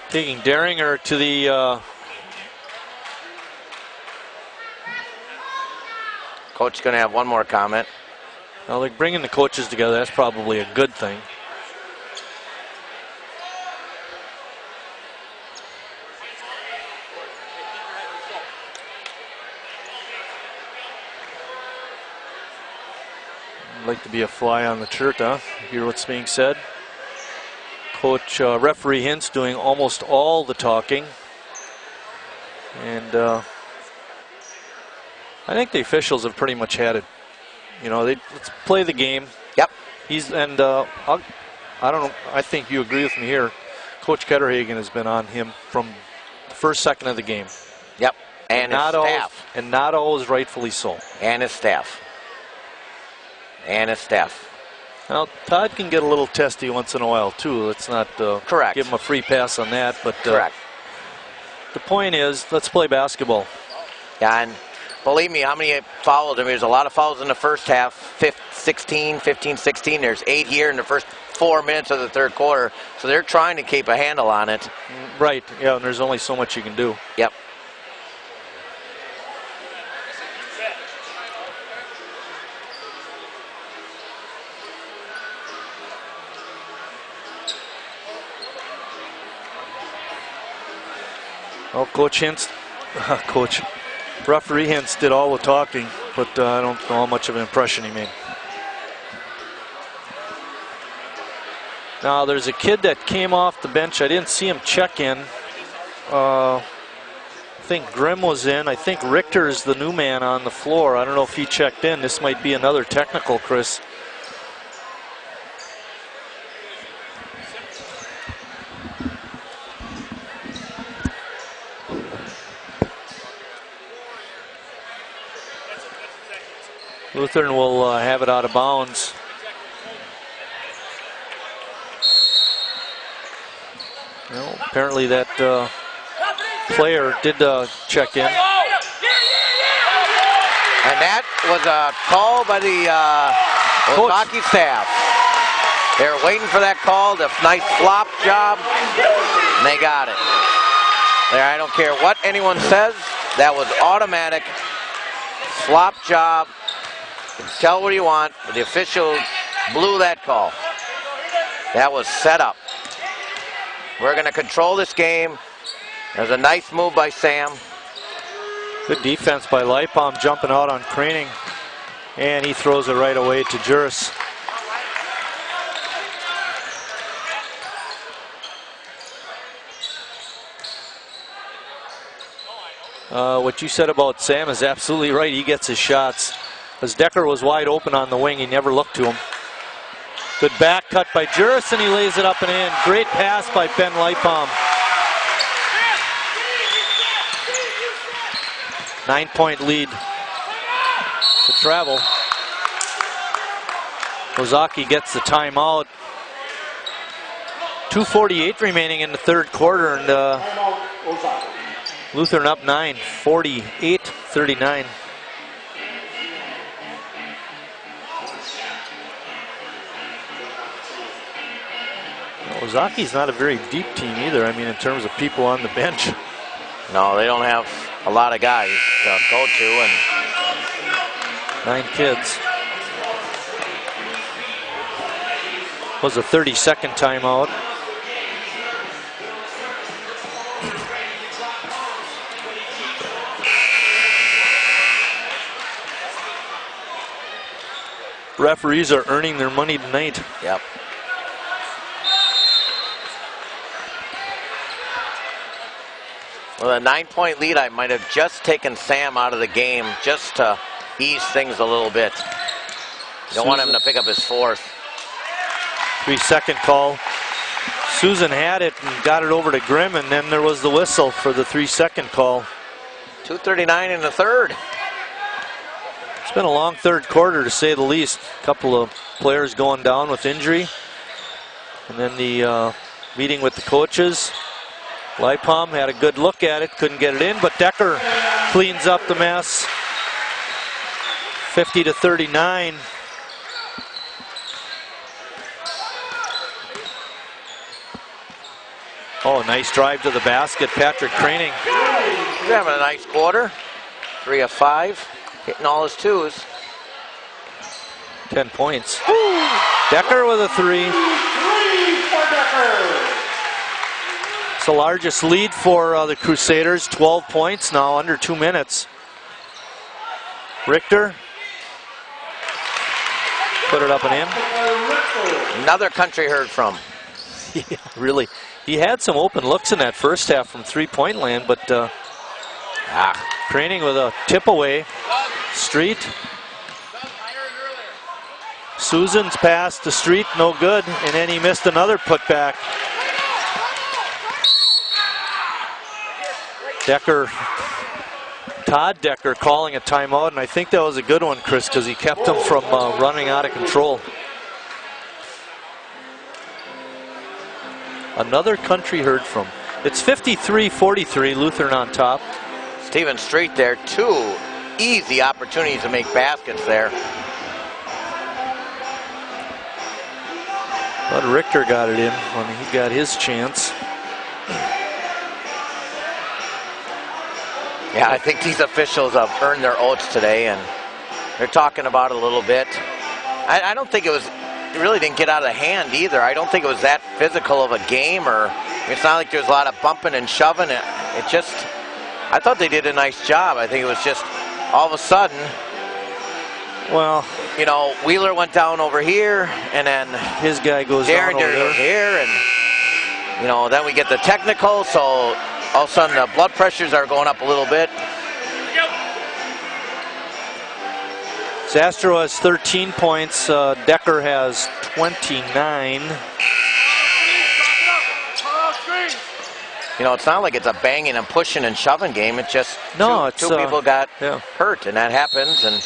Taking Deringer to the coach is going to have one more comment. Well, they're bringing the coaches together. That's probably a good thing. Like to be a fly on the shirt, huh? Hear what's being said. Coach, referee Hintz doing almost all the talking. And I think the officials have pretty much had it. You know, let's play the game. Yep. I don't know, I think you agree with me here. Coach Ketterhagen has been on him from the first second of the game. Yep. And his staff. And not always rightfully so. And his staff. And his staff. Well, Todd can get a little testy once in a while, too. Let's not give him a free pass on that. But correct. The point is, let's play basketball. Yeah, and believe me, how many fouls? I mean, there's a lot of fouls in the first half, 15, 16. There's 8 here in the first 4 minutes of the third quarter. So they're trying to keep a handle on it. Right, yeah, and there's only so much you can do. Yep. Well, referee Hintz did all the talking, but I don't know how much of an impression he made. Now, there's a kid that came off the bench. I didn't see him check in. I think Grimm was in. I think Richter's the new man on the floor. I don't know if he checked in. This might be another technical, Chris. Lutheran will have it out of bounds. Well, apparently that player did check in. And that was a call by the Ozaki staff. They were waiting for that call, the nice flop job, and they got it. There, I don't care what anyone says, that was automatic. Flop job. Tell what you want, but the official blew that call. That was set up. We're going to control this game. There's a nice move by Sam. Good defense by Lipom, jumping out on Craning. And he throws it right away to Juris. What you said about Sam is absolutely right. He gets his shots. As Decker was wide open on the wing, he never looked to him. Good back cut by Juris, and he lays it up and in. Great pass by Ben Lipom. 9-point lead to travel. Ozaki gets the timeout. 2:48 remaining in the third quarter, and Lutheran up 9, 48-39. Ozaki's not a very deep team either, I mean, in terms of people on the bench. No, they don't have a lot of guys to go to. And 9 kids. Was a 30-second timeout. Referees are earning their money tonight. Yep. With a 9-point lead, I might have just taken Sam out of the game just to ease things a little bit. You don't want him to pick up his fourth. 3-second call. Susan had it and got it over to Grimm, and then there was the whistle for the 3-second call. 2:39 in the third. It's been a long third quarter, to say the least. A couple of players going down with injury. And then the meeting with the coaches. Lipom had a good look at it, couldn't get it in, but Decker cleans up the mess. 50-39. Oh, nice drive to the basket, Patrick Craning. He's having a nice quarter. 3 of 5, hitting all his twos. 10 points. Decker with a 3. It's the largest lead for the Crusaders, 12 points now, under 2 minutes. Richter. Put it up and in. Another country heard from. Yeah, really. He had some open looks in that first half from three-point land, but Craning with a tip away. Street. Susan's pass to Street, no good, and then he missed another putback. Decker, Todd Decker calling a timeout, and I think that was a good one, Chris, because he kept him from running out of control. Another country heard from. It's 53-43, Lutheran on top. Stephen Street there, 2 easy opportunities to make baskets there. But Richter got it in when he got his chance. Yeah, I think these officials have earned their oats today, and they're talking about it a little bit. I don't think it really didn't get out of hand either. I don't think it was that physical of a game, or it's not like there's a lot of bumping and shoving. It just, I thought they did a nice job. I think it was just all of a sudden, well, you know, Wheeler went down over here, and then his guy goes down over here, and you know, then we get the technical, so all of a sudden the blood pressures are going up a little bit. Zastro has 13 points. Decker has 29. You know, it's not like it's a banging and pushing and shoving game. It's just two people got hurt, and that happens. And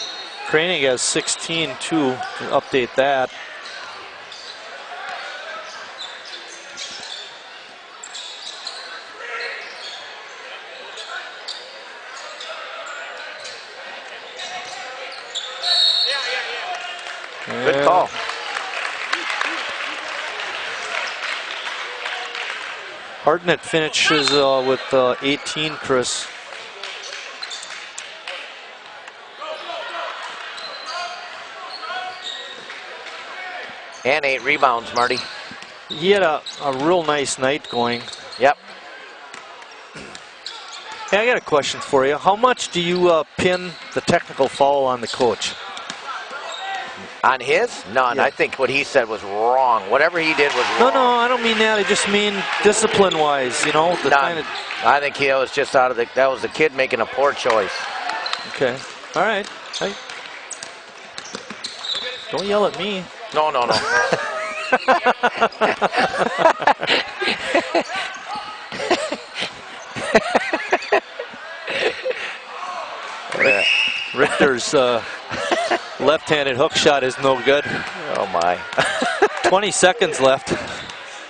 Koenig has 16 too, to update that. Good call. Hartnett finishes with 18, Chris. And 8 rebounds, Marty. He had a real nice night going. Yep. Hey, I got a question for you. How much do you pin the technical foul on the coach? On his? None. Yeah. I think what he said was wrong. Whatever he did was wrong. No, I don't mean that. I just mean discipline-wise, you know? The None. kind of... I think he was just out of the... That was the kid making a poor choice. Okay. All right. Hey. Don't yell at me. No. Richter's left-handed hook shot is no good. Oh, my. 20 seconds left.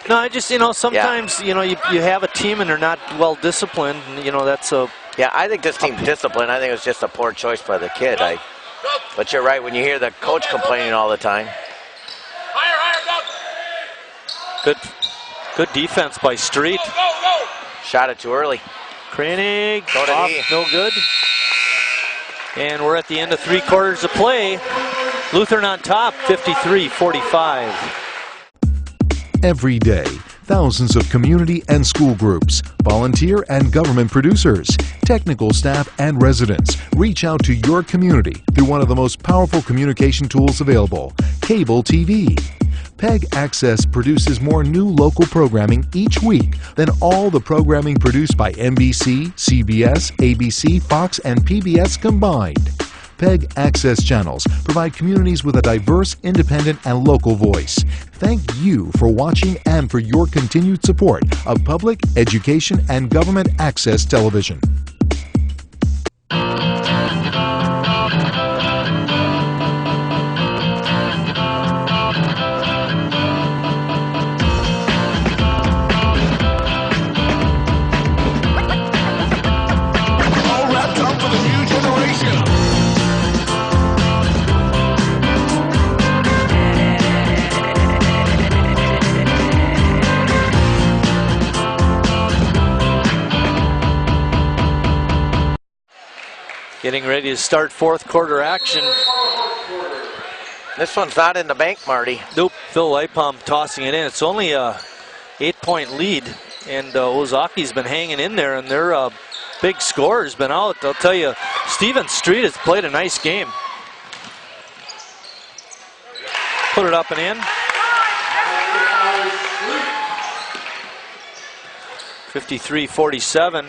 No, I just, you know, sometimes, you know, you have a team and they're not well disciplined, and, you know, that's a... Yeah, I think this team's disciplined. I think it was just a poor choice by the kid. But you're right, when you hear the coach complaining all the time. Good defense by Street. Shot it too early. Koenig, So did off, he. no good. And we're at the end of 3 quarters of play. Lutheran on top, 53-45. Every day, thousands of community and school groups, volunteer and government producers, technical staff and residents reach out to your community through one of the most powerful communication tools available, cable TV. PEG Access produces more new local programming each week than all the programming produced by NBC, CBS, ABC, Fox, and PBS combined. PEG Access channels provide communities with a diverse, independent, and local voice. Thank you for watching and for your continued support of public, education, and government access television. Getting ready to start 4th quarter action. This one's not in the bank, Marty. Nope, Phil Leipom tossing it in. It's only a 8-point lead, and Ozaki's been hanging in there, and their big scorer's been out. I'll tell you, Steven Street has played a nice game. Put it up and in. 53-47.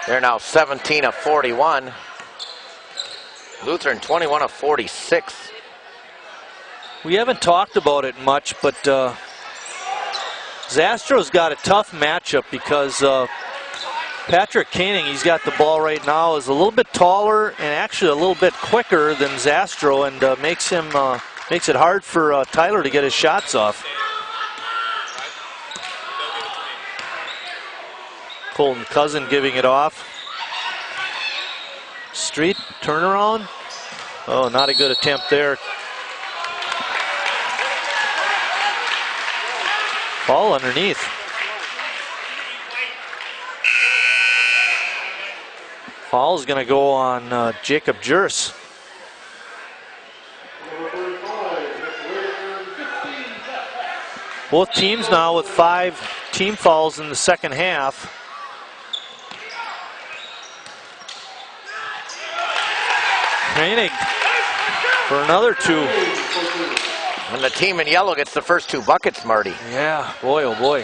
They're now 17 of 41. Lutheran 21 of 46. We haven't talked about it much, but Zastro's got a tough matchup because Patrick Koenig, he's got the ball right now, is a little bit taller and actually a little bit quicker than Zastro, and makes it hard for Tyler to get his shots off. Colton Cousin giving it off. Street turnaround. Oh, not a good attempt there. Ball underneath. Foul's going to go on Jacob Jers. Both teams now with 5 team fouls in the second half. Koenig for another 2. And the team in yellow gets the first 2 buckets, Marty. Yeah, boy, oh boy.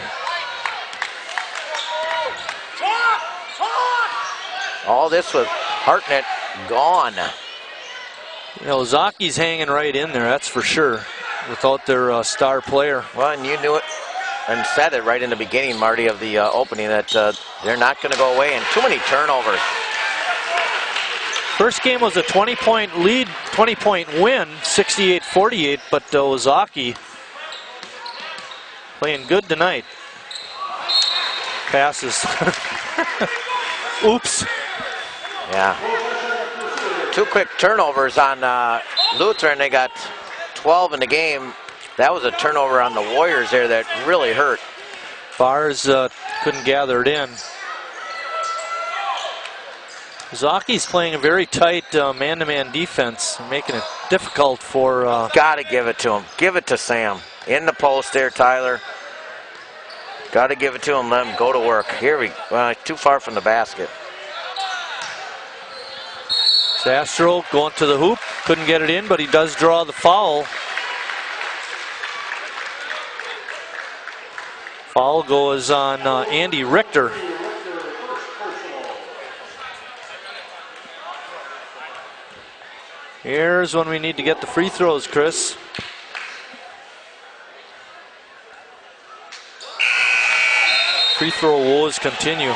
All this with Hartnett gone. You know, Zaki's hanging right in there, that's for sure, without their star player. Well, and you knew it and said it right in the beginning, Marty, of the opening, that they're not going to go away, and too many turnovers. First game was a 20-point lead, 20-point win, 68-48, but Ozaki playing good tonight. Passes. Oops. Yeah. 2 quick turnovers on Lutheran. They got 12 in the game. That was a turnover on the Warriors there that really hurt. Bars couldn't gather it in. Zaki's playing a very tight man-to-man defense, making it difficult for... Got to give it to him. Give it to Sam. In the post there, Tyler. Got to give it to him. Let him go to work. Here we go. Too far from the basket. Zastro going to the hoop. Couldn't get it in, but he does draw the foul. Foul goes on Andy Richter. Here's when we need to get the free throws, Chris. Free throw woes continue.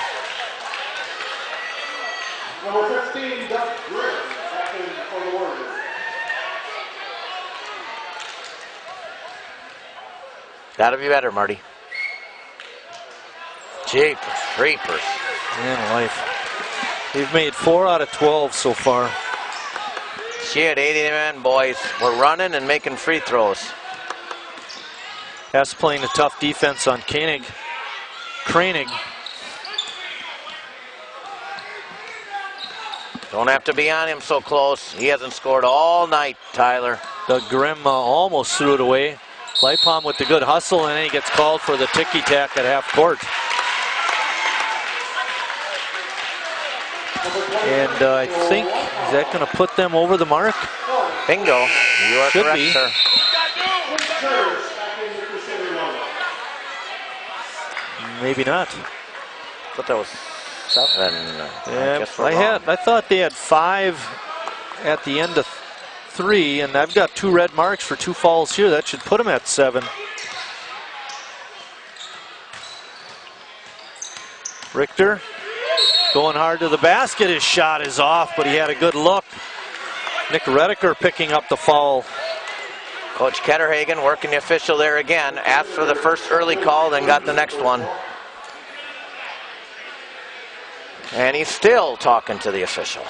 Number 15, Doug Grimm, back in for the Warriors. Got to be better, Marty. Jeepers, creepers. Man, life. They've made 4 out of 12 so far. Shit, 80 men, boys. We're running and making free throws. Hess playing a tough defense on Koenig. Don't have to be on him so close. He hasn't scored all night, Tyler. Doug Grimm almost threw it away. Leipom with the good hustle, and then he gets called for the ticky-tack at half court. And I think, is that going to put them over the mark? Bingo. You are Should correct, be. sir. Maybe not. I thought that was 7. Yeah, guess we're wrong. I thought they had 5 at the end of 3, and I've got 2 red marks for 2 fouls here. That should put them at 7. Richter going hard to the basket. His shot is off, but he had a good look. Nick Redeker picking up the foul. Coach Ketterhagen working the official there again. Asked for the first early call, then got the next one. And he's still talking to the official.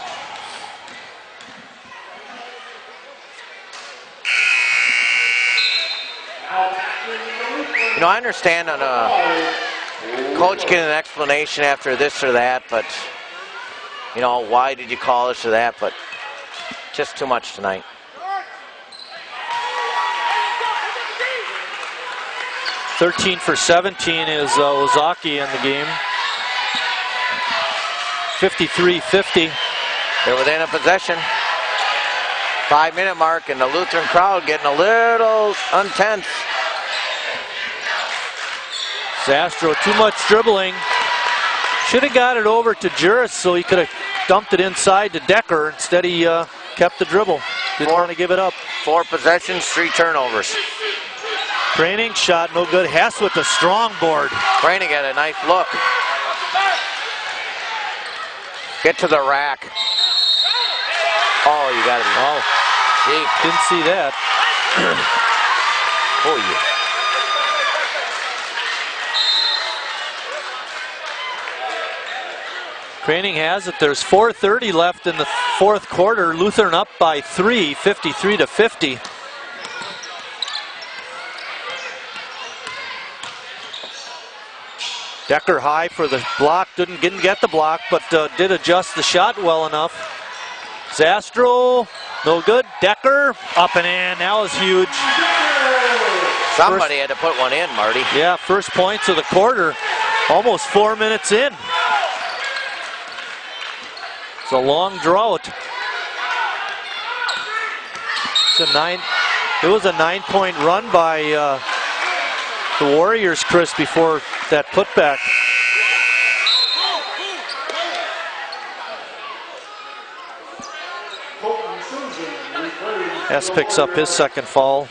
You know, I understand on a coach getting an explanation after this or that, but, you know, why did you call this or that, but just too much tonight. $13 for 17 is Ozaki in the game. 53-50. They're within a possession. 5-minute mark, and the Lutheran crowd getting a little untense. Zastro, too much dribbling. Should have got it over to Juris so he could have dumped it inside to Decker. Instead, he kept the dribble. Didn't want to give it up. 4 possessions, 3 turnovers. Training shot, no good. Hess with the strong board. Training got a nice look. Get to the rack. Oh, you got to be. Oh, Gee. didn't see that. Oh, yeah. Training has it. There's 4:30 left in the 4th quarter. Lutheran up by 3, 53-50. Decker high for the block. Didn't get the block, but did adjust the shot well enough. Zastro, no good. Decker, up and in. That was huge. Somebody had to put one in, Marty. Yeah, first points of the quarter. Almost 4 minutes in. It's a long drought. It was a 9-point run by the Warriors, Chris, before that putback. Hess picks up his 2nd foul.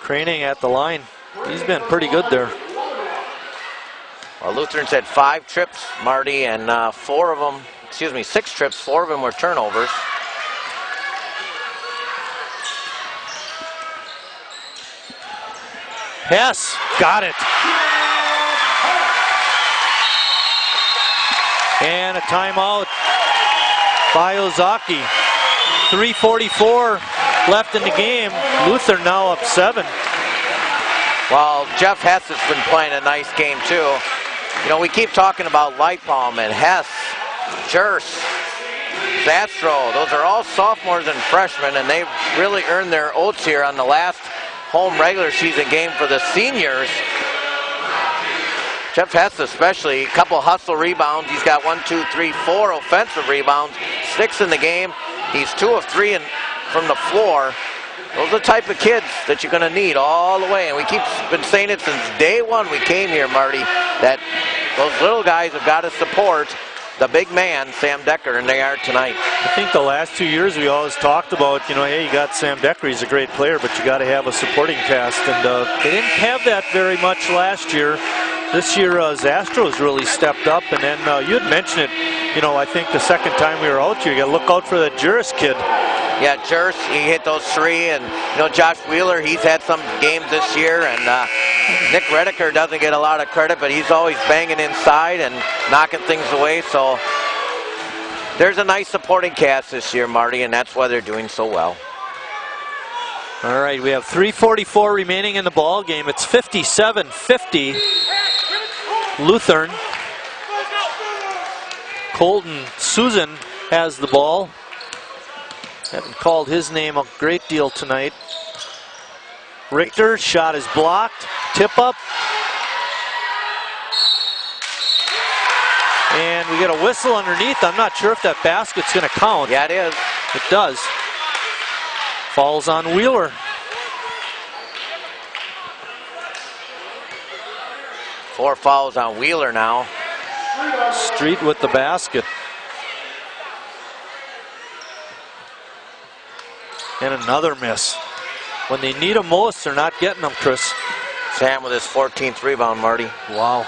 Craning at the line. He's been pretty good there. Well, Lutheran's had 5 trips, Marty, and 4 of them 6 trips, 4 of them were turnovers. Hess got it. And a timeout by Ozaki. 3:44 left in the game. Luther now up 7. Well, Jeff Hess has been playing a nice game too. You know, we keep talking about Lightbaum and Hess, Jers, Zastro. Those are all sophomores and freshmen, and they've really earned their oats here on the last home regular season game for the seniors. Jeff Hess especially, a couple hustle rebounds. He's got 4 offensive rebounds, 6 in the game. He's 2 of 3 from the floor. Those are the type of kids that you're going to need all the way. And we keep been saying it since day one we came here, Marty, that those little guys have got to support the big man, Sam Decker, and they are tonight. I think the last 2 years we always talked about, you know, hey, you got Sam Decker, he's a great player, but you got to have a supporting cast. And they didn't have that very much last year. This year, Zastro's really stepped up. And then you had mentioned it, you know, I think the second time we were out here, you got to look out for that Juris kid. Yeah, Jers, he hit those 3, and you know, Josh Wheeler, he's had some games this year, and Nick Redeker doesn't get a lot of credit, but he's always banging inside and knocking things away, so there's a nice supporting cast this year, Marty, and that's why they're doing so well. All right, we have 3:44 remaining in the ball game. It's 57-50 Lutheran. Colton Susan has the ball. Haven't called his name a great deal tonight. Richter, shot is blocked. Tip up. And we get a whistle underneath. I'm not sure if that basket's going to count. Yeah, it is. It does. Falls on Wheeler. Four fouls on Wheeler now. Street with the basket. And another miss. When they need them most, they're not getting them, Chris. Sam with his 14th rebound, Marty. Wow.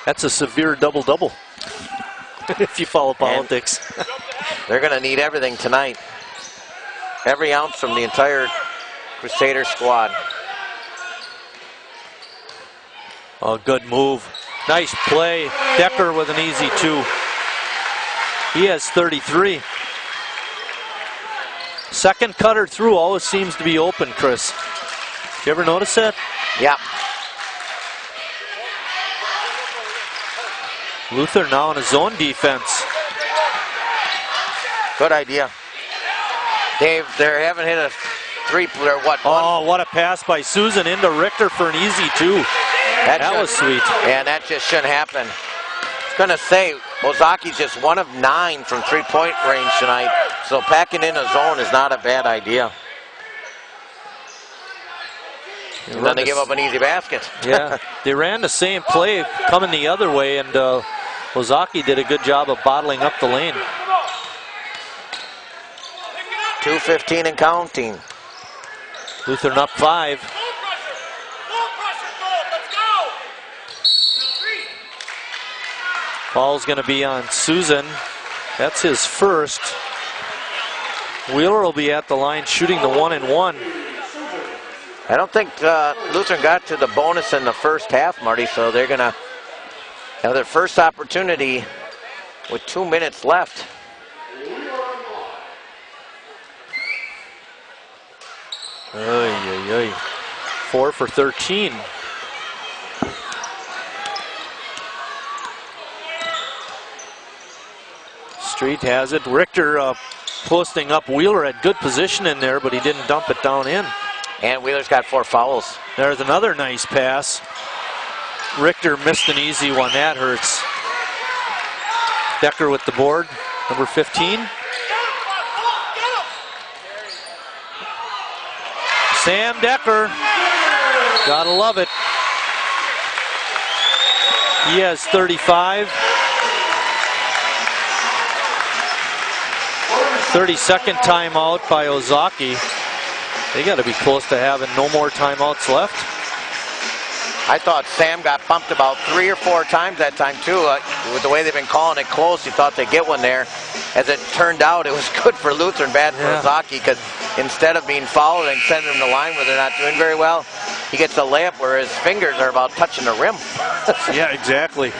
That's a severe double-double, if you follow politics. They're going to need everything tonight. Every ounce from the entire Crusader squad. Oh, good move. Nice play. Decker with an easy 2. He has 33. Second cutter through always seems to be open, Chris. You ever notice that? Yeah. Luther now in a zone defense. Good idea. Dave, they haven't hit a three, or what? Oh, what a pass by Susan into Richter for an easy 2. That was sweet. Yeah, that just shouldn't happen. I was going to say, Ozaki's just 1 of 9 from three-point range tonight, so packing in a zone is not a bad idea. And then they give up an easy basket. Yeah, they ran the same play coming the other way, and Ozaki did a good job of bottling up the lane. 2:15 and counting. Lutheran up 5. Ball's going to be on Susan. That's his first. Wheeler will be at the line shooting the 1-and-1. I don't think Lutheran got to the bonus in the first half, Marty, so they're going to have their first opportunity with 2 minutes left. Oy, oy, oy. 4 for 13. Street has it. Richter posting up. Wheeler had good position in there, but he didn't dump it down in. And Wheeler's got 4 fouls. There's another nice pass. Richter missed an easy one. That hurts. Decker with the board, number 15. Sam Decker, gotta love it. He has 35. 32nd timeout by Ozaki. They got to be close to having no more timeouts left. I thought Sam got bumped about 3 or 4 times that time too. With the way they've been calling it close, you thought they'd get one there. As it turned out, it was good for Lutheran, bad for Ozaki, because instead of being fouled and sending them to the line where they're not doing very well, he gets a layup where his fingers are about touching the rim. Yeah, exactly.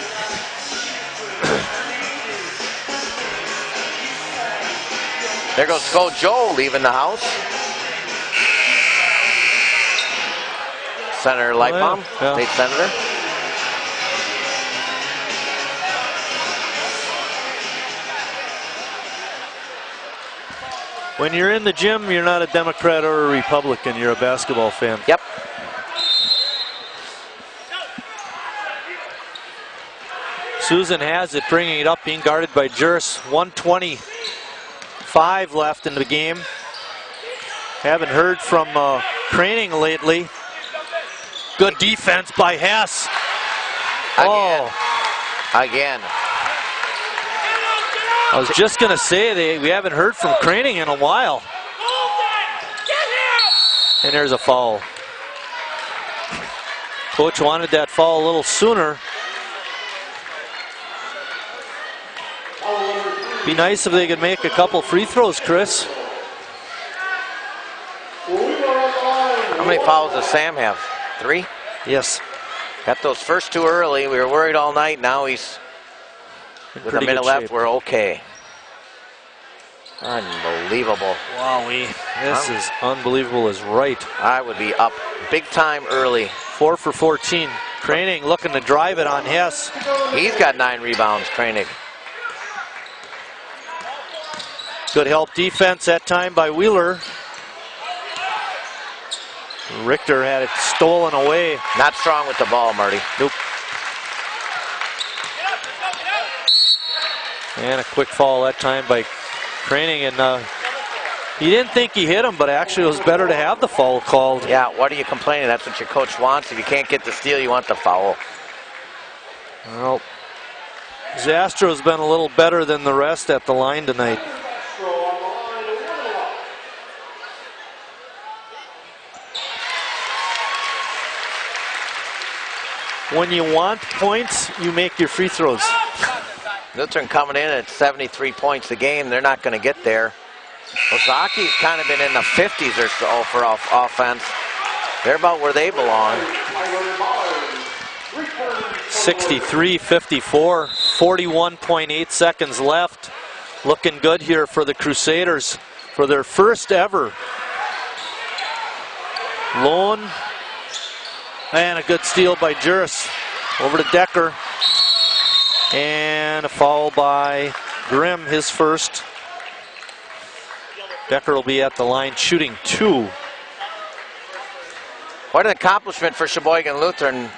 There goes Coach Joe leaving the house. Senator Lightbaum, state senator. When you're in the gym, you're not a Democrat or a Republican. You're a basketball fan. Yep. Susan has it, bringing it up, being guarded by Juris. 1:25 left in the game. Haven't heard from Craning lately. Good defense by Hess. Again. I was just going to say we haven't heard from Craning in a while. And there's a foul. Coach wanted that foul a little sooner. Be nice if they could make a couple free throws, Chris. How many fouls does Sam have? 3? Yes. Got those first 2 early. We were worried all night. Now he's, with a minute left, we're okay. Unbelievable. Wowee. This is unbelievable is right. I would be up big time early. 4 for 14. Craning looking to drive it on Hess. He's got 9 rebounds, Craning. Good help defense that time by Wheeler. Richter had it stolen away. Not strong with the ball, Marty. Nope. And a quick foul that time by Craning. And he didn't think he hit him, but actually it was better to have the foul called. Yeah, what are you complaining? That's what your coach wants. If you can't get the steal, you want the foul. Well, Zastro's been a little better than the rest at the line tonight. When you want points, you make your free throws. Lutheran coming in at 73 points a game. They're not going to get there. Ozaki's kind of been in the 50s or so for offense. They're about where they belong. 63-54, 41.8 seconds left. Looking good here for the Crusaders for their first ever. Lone. And a good steal by Juris. Over to Decker. And a foul by Grimm, his first. Decker will be at the line shooting 2. What an accomplishment for Sheboygan Lutheran,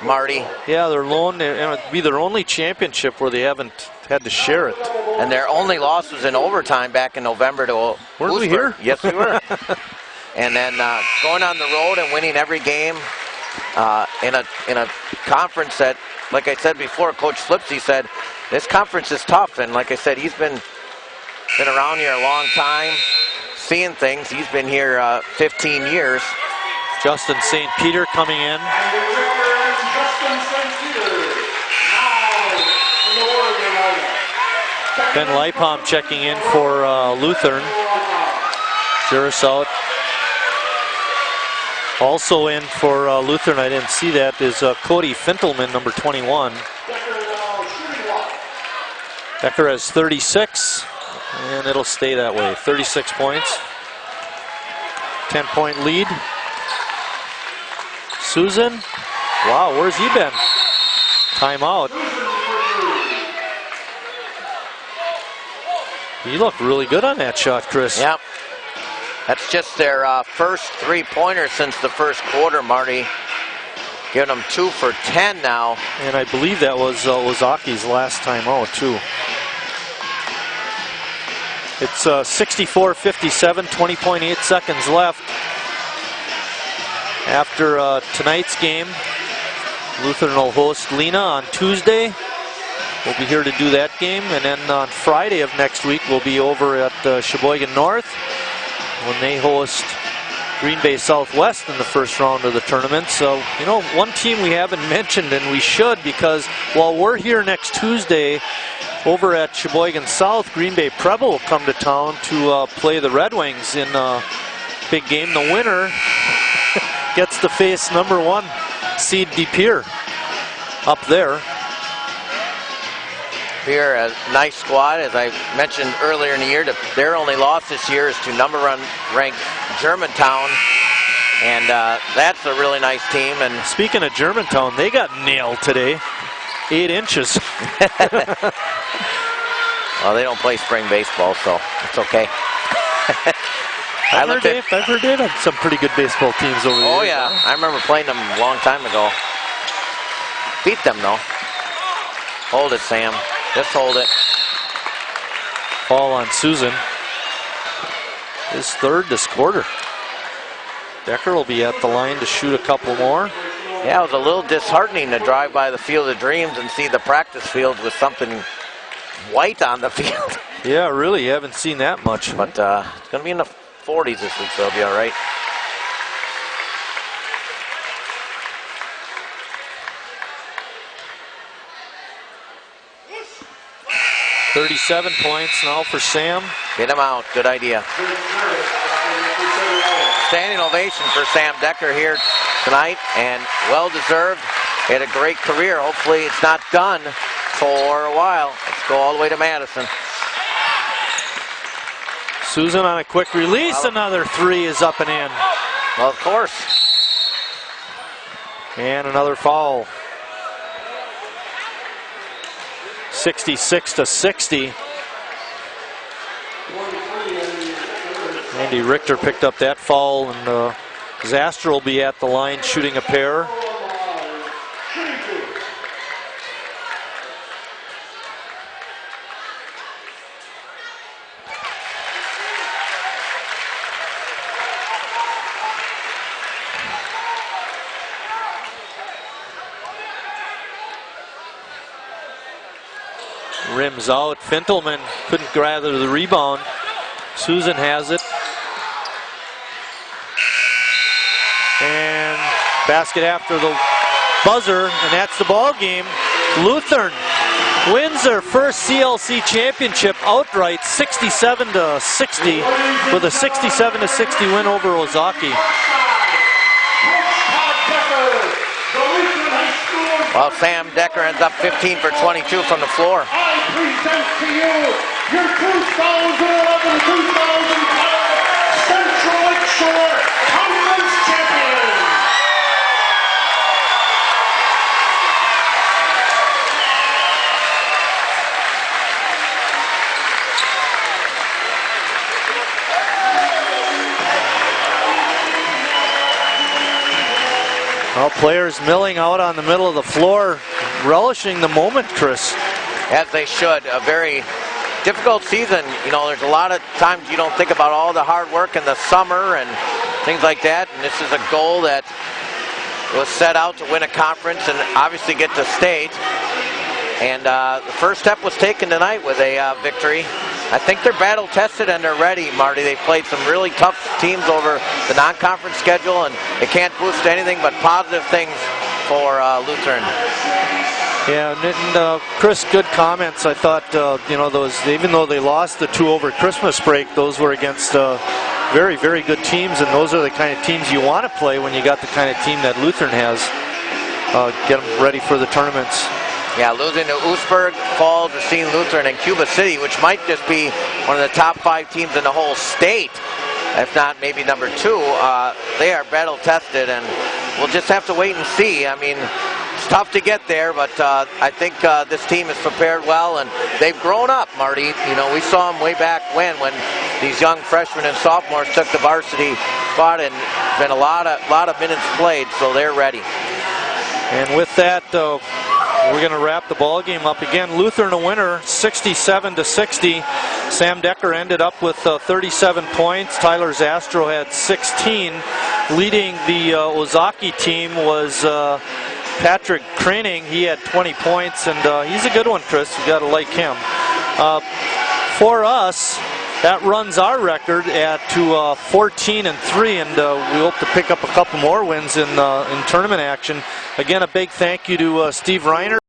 Marty. Yeah, they're lone. It'll be their only championship where they haven't had to share it. And their only loss was in overtime back in November to Weren't we here? Yes, we were. And then going on the road and winning every game in a conference that, like I said before, Coach Flipsy said, this conference is tough. And like I said, he's been around here a long time, seeing things. He's been here 15 years. Justin St. Peter coming in. Ben Leipom checking in for Lutheran. Juris out. Also in for Lutheran, I didn't see that, is Cody Fintelman, number 21. Becker has 36, and it'll stay that way. 36 points. 10-point lead. Susan, wow, where's he been? Timeout. He looked really good on that shot, Chris. Yep. That's just their first 3-pointer since the first quarter, Marty. Giving them 2 for 10 now. And I believe that was Ozaki's last time out, too. It's 64-57, 20.8 seconds left. After tonight's game, Lutheran will host Lena on Tuesday. We'll be here to do that game. And then on Friday of next week, we'll be over at Sheboygan North when they host Green Bay Southwest in the first round of the tournament. So, you know, one team we haven't mentioned, and we should, because while we're here next Tuesday over at Sheboygan South, Green Bay Preble will come to town to play the Red Wings in a big game. The winner gets to face #1 seed De Pere up there. Here, a nice squad, as I mentioned earlier in the year. Their only loss this year is to #1 ranked Germantown, and that's a really nice team. And speaking of Germantown, they got nailed today, 8 inches. Well, they don't play spring baseball, so it's okay. I've heard they've had some pretty good baseball teams over the years. Oh yeah, I remember playing them a long time ago. Beat them though. Hold it, Sam. Just hold it. Ball on Susan. His third this quarter. Decker will be at the line to shoot a couple more. Yeah, it was a little disheartening to drive by the Field of Dreams and see the practice field with something white on the field. Yeah, really, you haven't seen that much. But it's going to be in the 40s this week, so it'll be all right. $37 points now for Sam. Get him out. Good idea. Standing ovation for Sam Decker here tonight, and well-deserved. He had a great career. Hopefully it's not done for a while. Let's go all the way to Madison. Susan on a quick release. Well, another 3 is up and in. Well, of course. And another foul. 66-60. Andy Richter picked up that foul, and Zastra will be at the line shooting a pair. Rims out. Fintelman couldn't gather the rebound. Susan has it. And basket after the buzzer, and that's the ball game. Lutheran wins their first CLC championship outright, 67-60, with a 67-60 win over Ozaki. Well, Sam Decker ends up 15 for 22 from the floor. I present to you your 2011-2012 Central Lakeshore Conference champion. Well, players milling out on the middle of the floor, relishing the moment, Chris. As they should. A very difficult season. You know, there's a lot of times you don't think about all the hard work in the summer and things like that. And this is a goal that was set out to win a conference and obviously get to state. And the first step was taken tonight with a victory. I think they're battle tested and they're ready, Marty. They've played some really tough teams over the non-conference schedule, and it can't boost anything but positive things for Lutheran. Yeah, and Chris, good comments. I thought, you know, those, even though they lost the 2 over Christmas break, those were against very, very good teams, and those are the kind of teams you want to play when you got the kind of team that Lutheran has. Get them ready for the tournaments. Yeah, losing to Oostburg, Falls, Racine Lutheran, and Cuba City, which might just be one of the top 5 teams in the whole state, if not maybe number 2. They are battle tested, and we'll just have to wait and see. I mean, it's tough to get there, but I think this team is prepared well, and they've grown up, Marty. You know, we saw them way back when these young freshmen and sophomores took the varsity spot, and been a lot of minutes played, so they're ready. And with that, we're going to wrap the ball game up again. Lutheran a winner, 67-60. Sam Decker ended up with 37 points. Tyler Zastro had 16. Leading the Ozaki team was Patrick Craning. He had 20 points, and he's a good one, Chris. You got to like him. For us, that runs our record to 14-3, and we hope to pick up a couple more wins in tournament action. Again, a big thank you to Steve Reiner.